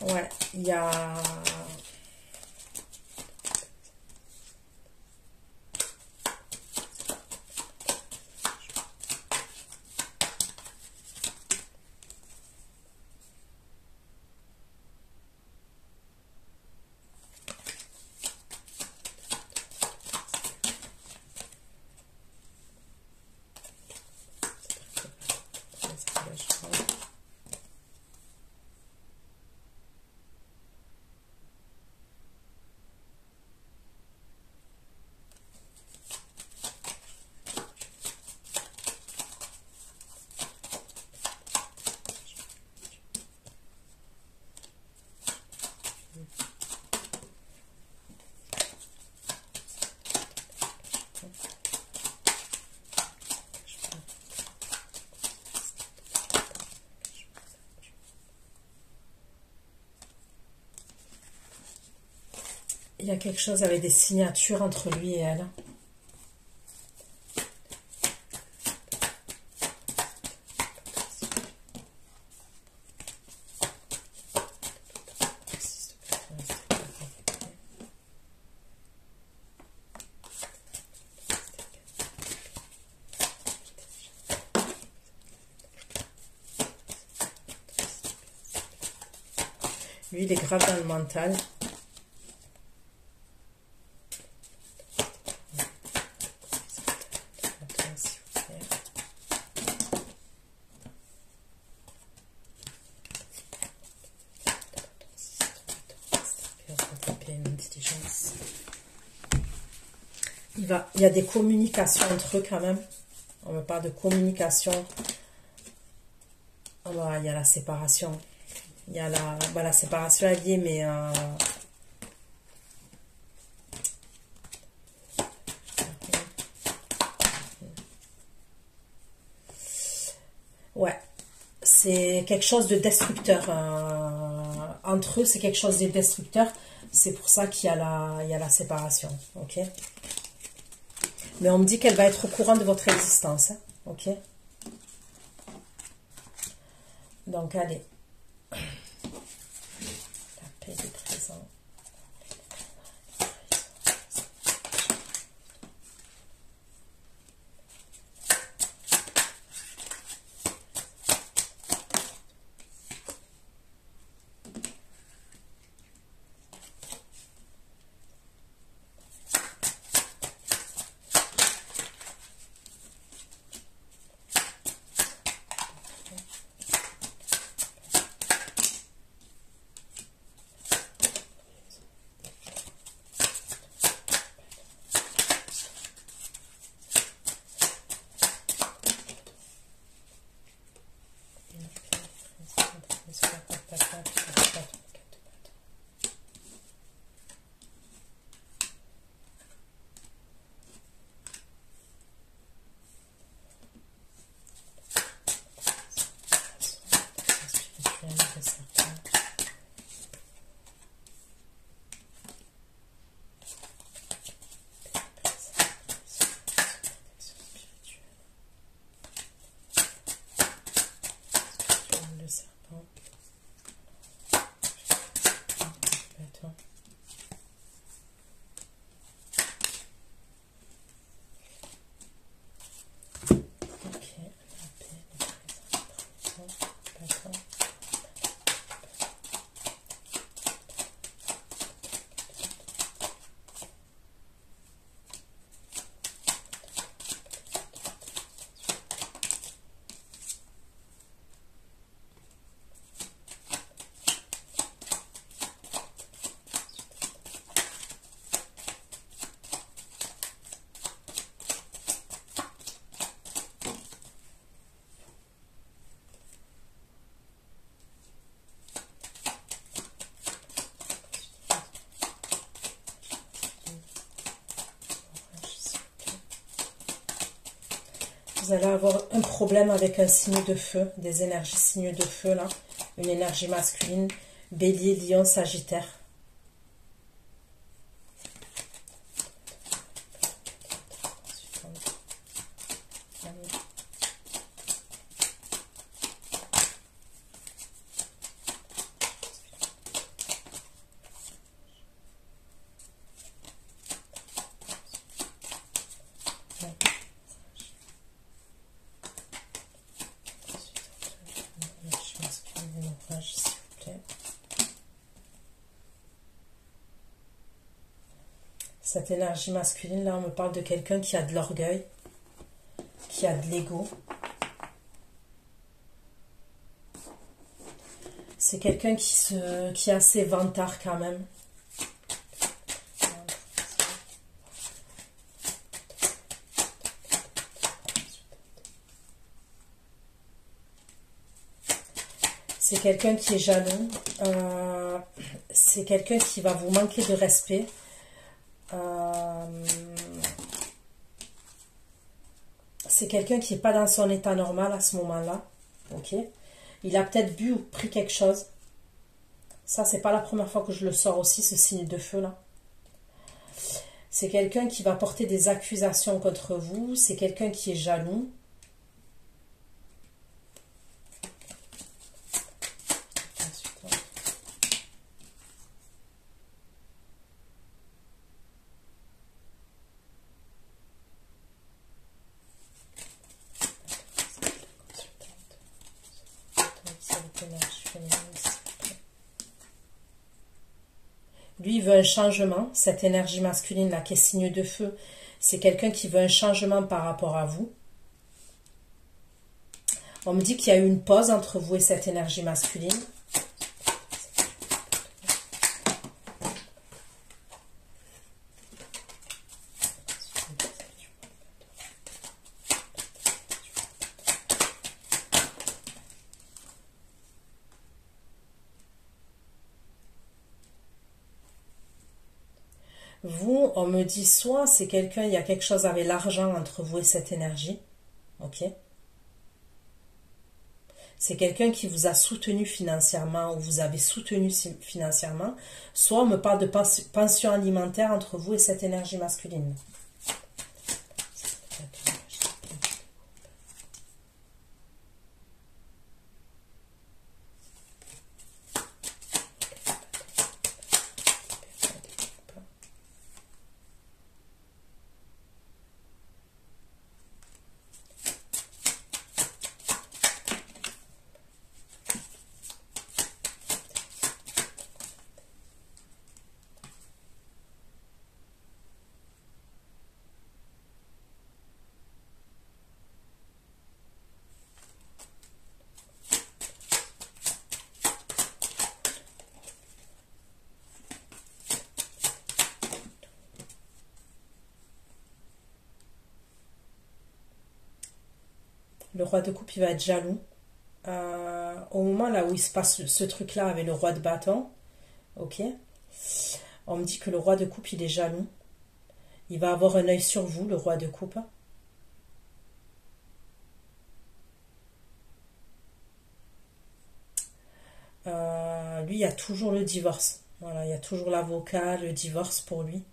Ouais, il y a... Il y a quelque chose avec des signatures entre lui et elle. Lui, il est grave dans le mental. Il y a des communications entre eux quand même. On me parle de communication. Voilà, il y a la séparation. Il y a la séparation est liée, mais ouais, c'est quelque chose de destructeur. Entre eux, c'est quelque chose de destructeur. C'est pour ça qu'il y a la séparation. Ok. Mais on me dit qu'elle va être au courant de votre existence. Hein, ok. Donc, allez. La paix du présent. Vous allez avoir un problème avec un signe de feu, des énergies signes de feu là, une énergie masculine, Bélier, Lion, Sagittaire. Cette énergie masculine, là, on me parle de quelqu'un qui a de l'orgueil, qui a de l'ego. C'est quelqu'un qui est assez vantard quand même. C'est quelqu'un qui est jaloux. C'est quelqu'un qui va vous manquer de respect. C'est quelqu'un qui n'est pas dans son état normal à ce moment-là. Ok. Il a peut-être bu ou pris quelque chose. Ça, c'est pas la première fois que je le sors aussi, ce signe de feu là. C'est quelqu'un qui va porter des accusations contre vous. C'est quelqu'un qui est jaloux. Lui, il veut un changement. Cette énergie masculine là qui est signe de feu, c'est quelqu'un qui veut un changement par rapport à vous. On me dit qu'il y a eu une pause entre vous et cette énergie masculine. Vous, on me dit soit c'est quelqu'un, il y a quelque chose avec l'argent entre vous et cette énergie. Ok. C'est quelqu'un qui vous a soutenu financièrement ou vous avez soutenu financièrement. Soit on me parle de pension alimentaire entre vous et cette énergie masculine. Le roi de coupe, il va être jaloux. Au moment là où il se passe ce truc-là avec le roi de bâton, ok, on me dit que le roi de coupe, il est jaloux. Il va avoir un œil sur vous, le roi de coupe. Lui, il y a toujours le divorce. Voilà, il y a toujours l'avocat, le divorce pour lui.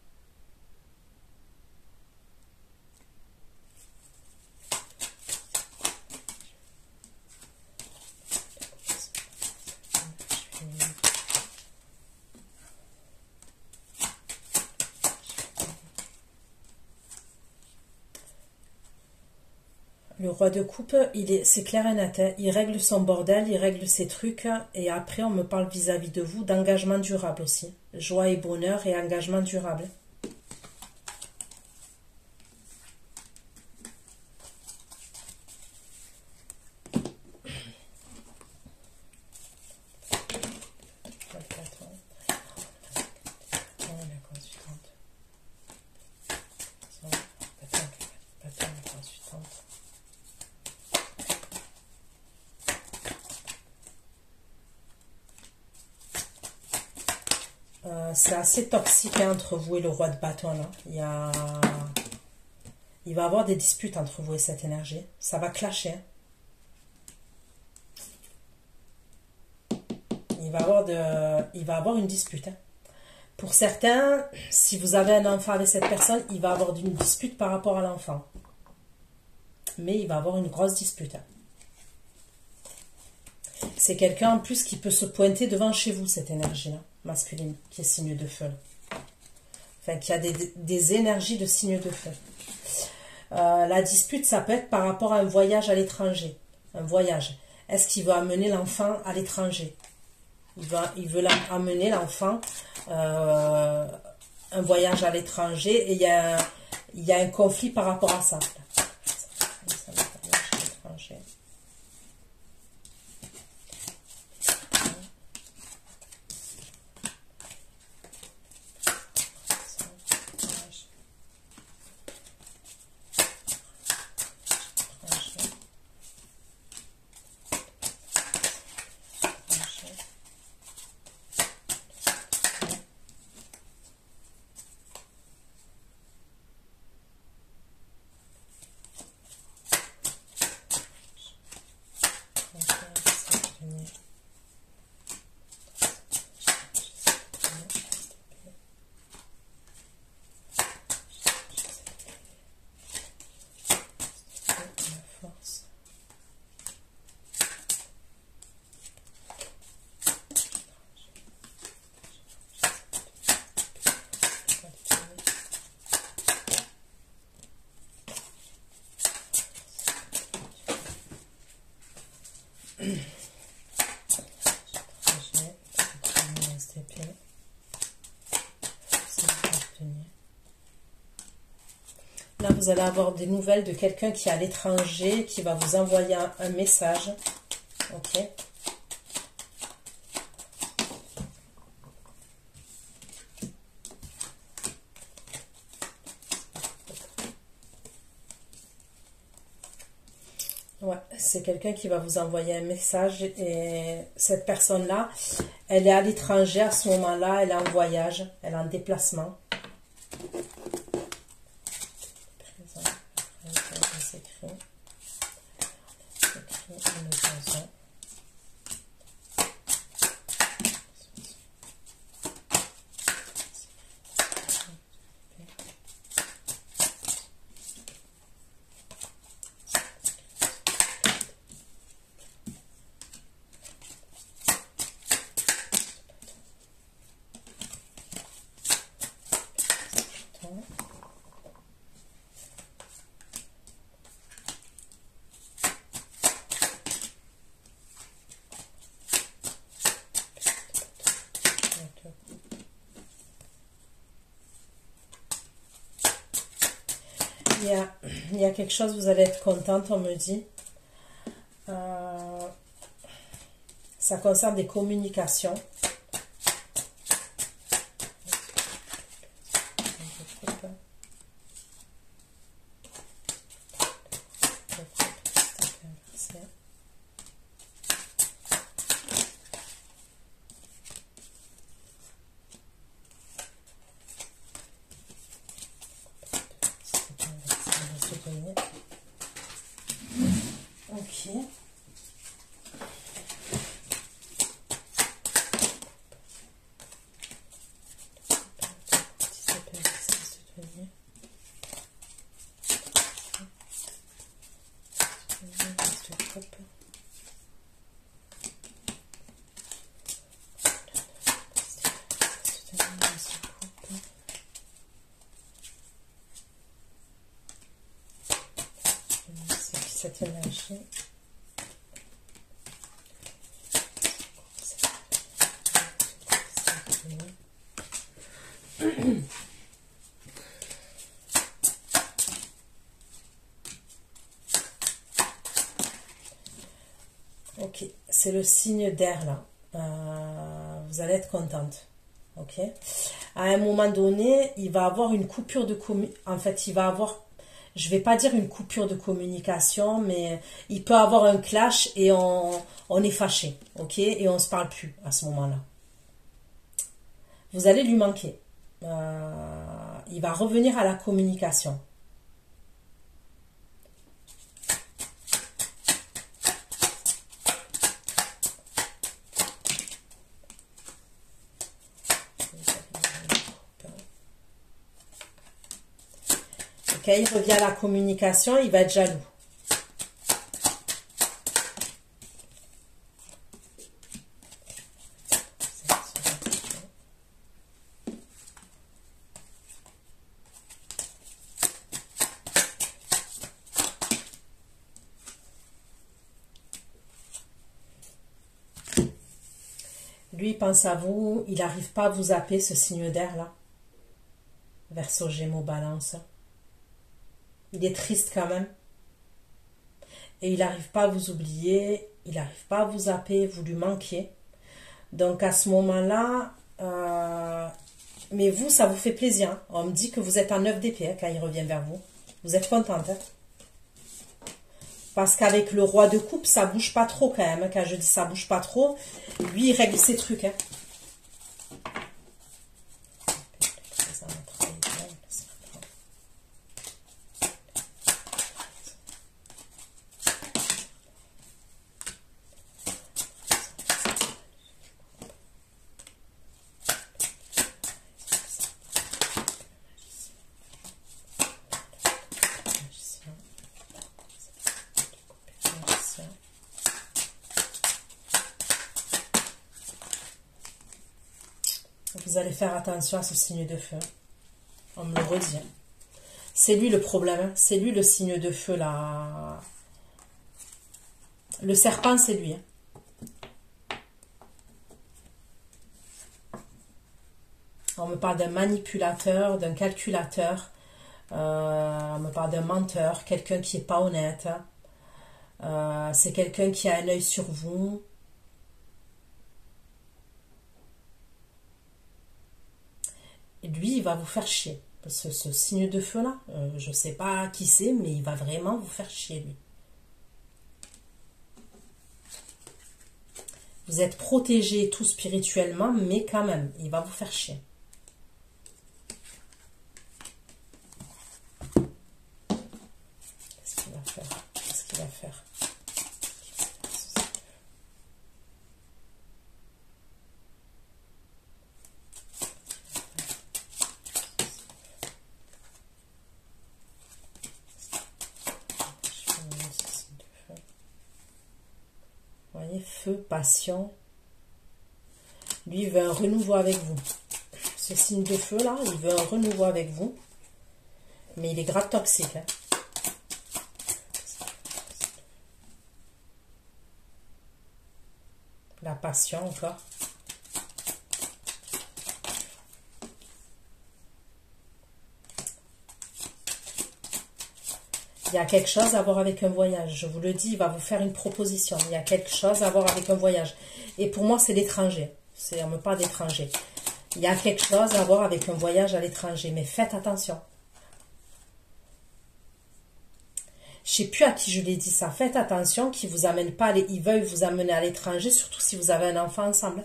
Le roi de coupe, c'est clair et net, hein. Il règle son bordel, il règle ses trucs, et après on me parle vis-à-vis de vous d'engagement durable aussi. Joie et bonheur et engagement durable. C'est assez toxique hein, entre vous et le roi de bâton. Là. Il il va y avoir des disputes entre vous et cette énergie. Ça va clasher. Il va y avoir une dispute. Pour certains, si vous avez un enfant avec cette personne, il va y avoir une dispute par rapport à l'enfant. Mais il va y avoir une grosse dispute. C'est quelqu'un en plus qui peut se pointer devant chez vous, cette énergie-là, masculine, qui est signe de feu. Enfin, qui a des énergies de signe de feu. La dispute, ça peut être par rapport à un voyage à l'étranger. Un voyage. Est-ce qu'il va amener l'enfant à l'étranger? Il veut amener l'enfant un voyage à l'étranger et il y a un conflit par rapport à ça. Là, vous allez avoir des nouvelles de quelqu'un qui est à l'étranger, qui va vous envoyer un message. Ok. Ouais, c'est quelqu'un qui va vous envoyer un message et cette personne-là, elle est à l'étranger à ce moment-là, elle est en voyage, elle est en déplacement. Il y a quelque chose, vous allez être contente, on me dit. Ça concerne des communications. Ok. Cette énergie. Ok, c'est le signe d'air là. Vous allez être contente. Ok. À un moment donné, il va avoir une coupure de communication. En fait, il va avoir, je vais pas dire une coupure de communication, mais il peut avoir un clash et on est fâché. Ok. Et on se parle plus à ce moment-là. Vous allez lui manquer. Il va revenir à la communication. Quand il revient à la communication, il va être jaloux. Lui, il pense à vous, il n'arrive pas à vous zapper ce signe d'air là. Verseau, Gémeaux, Balance. Il est triste quand même. Et il n'arrive pas à vous oublier, il n'arrive pas à vous zapper, vous lui manquez. Donc à ce moment-là, mais vous, ça vous fait plaisir. Hein. On me dit que vous êtes en 9 d'épée hein, quand il revient vers vous. Vous êtes contente. Hein. Parce qu'avec le roi de coupe, ça bouge pas trop quand même. Quand je dis ça bouge pas trop, lui, il règle ses trucs. Hein. Vous allez faire attention à ce signe de feu. On me le redit. C'est lui le problème. Hein. C'est lui le signe de feu là. Le serpent, c'est lui. Hein. On me parle d'un manipulateur, d'un calculateur. On me parle d'un menteur, quelqu'un qui n'est pas honnête. C'est quelqu'un qui a un œil sur vous. Et lui, il va vous faire chier. Ce signe de feu-là, je ne sais pas qui c'est, mais il va vraiment vous faire chier, lui. Vous êtes protégé tout spirituellement, mais quand même, il va vous faire chier. Qu'est-ce qu'il va faire? Qu'est-ce qu'il va faire? Vous voyez, feu, passion. Lui, il veut un renouveau avec vous. Ce signe de feu, là, il veut un renouveau avec vous. Mais il est grave toxique. Hein. La passion, encore. Il y a quelque chose à voir avec un voyage. Je vous le dis, il va vous faire une proposition. Il y a quelque chose à voir avec un voyage. Et pour moi, c'est l'étranger. On me parle d'étranger. Il y a quelque chose à voir avec un voyage à l'étranger. Mais faites attention. Je ne sais plus à qui je l'ai dit ça. Faites attention qu'ils vous amènent pas, ils veulent vous amener à l'étranger, surtout si vous avez un enfant ensemble.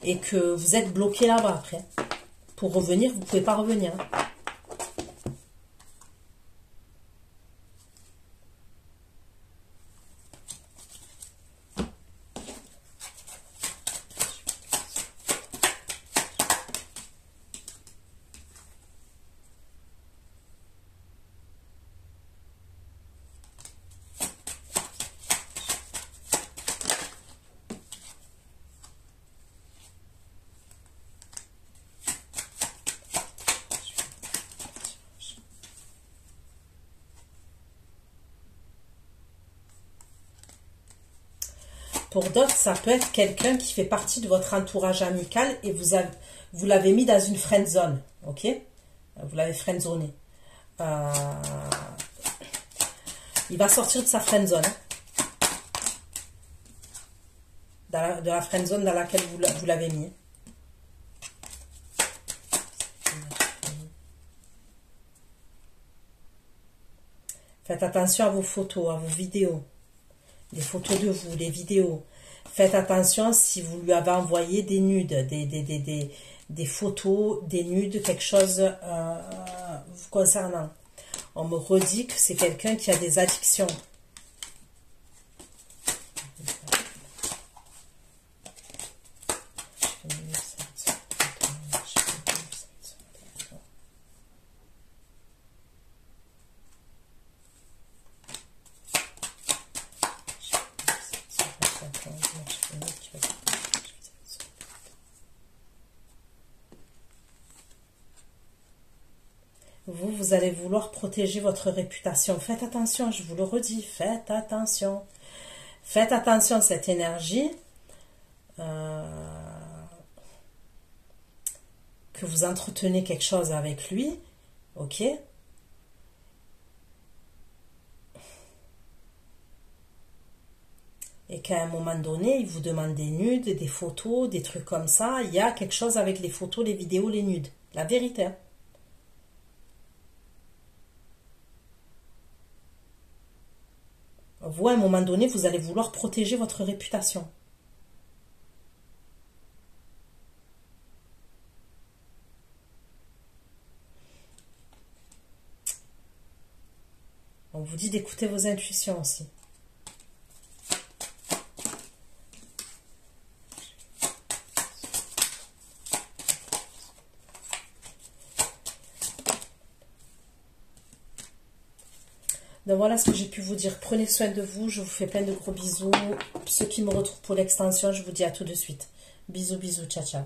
Et que vous êtes bloqué là-bas après. Pour revenir, vous ne pouvez pas revenir. Pour d'autres, ça peut être quelqu'un qui fait partie de votre entourage amical et vous l'avez mis dans une friend zone, ok? Vous l'avez friendzoné. Il va sortir de sa friend zone. De la friend zone dans laquelle vous l'avez mis. Faites attention à vos photos, à vos vidéos. Les photos de vous, les vidéos. Faites attention si vous lui avez envoyé des nudes, des photos, des nudes, quelque chose vous concernant. On me redit que c'est quelqu'un qui a des addictions. Vous allez vouloir protéger votre réputation. Faites attention, je vous le redis, faites attention. Faites attention à cette énergie que vous entretenez quelque chose avec lui, ok? Et qu'à un moment donné, il vous demande des nudes, des photos, des trucs comme ça. Il y a quelque chose avec les photos, les vidéos, les nudes. La vérité. Hein. Vous, à un moment donné, vous allez vouloir protéger votre réputation. On vous dit d'écouter vos intuitions aussi. Donc voilà ce que j'ai pu vous dire. Prenez soin de vous. Je vous fais plein de gros bisous. Ceux qui me retrouvent pour l'extension, je vous dis à tout de suite. Bisous, bisous. Ciao, ciao.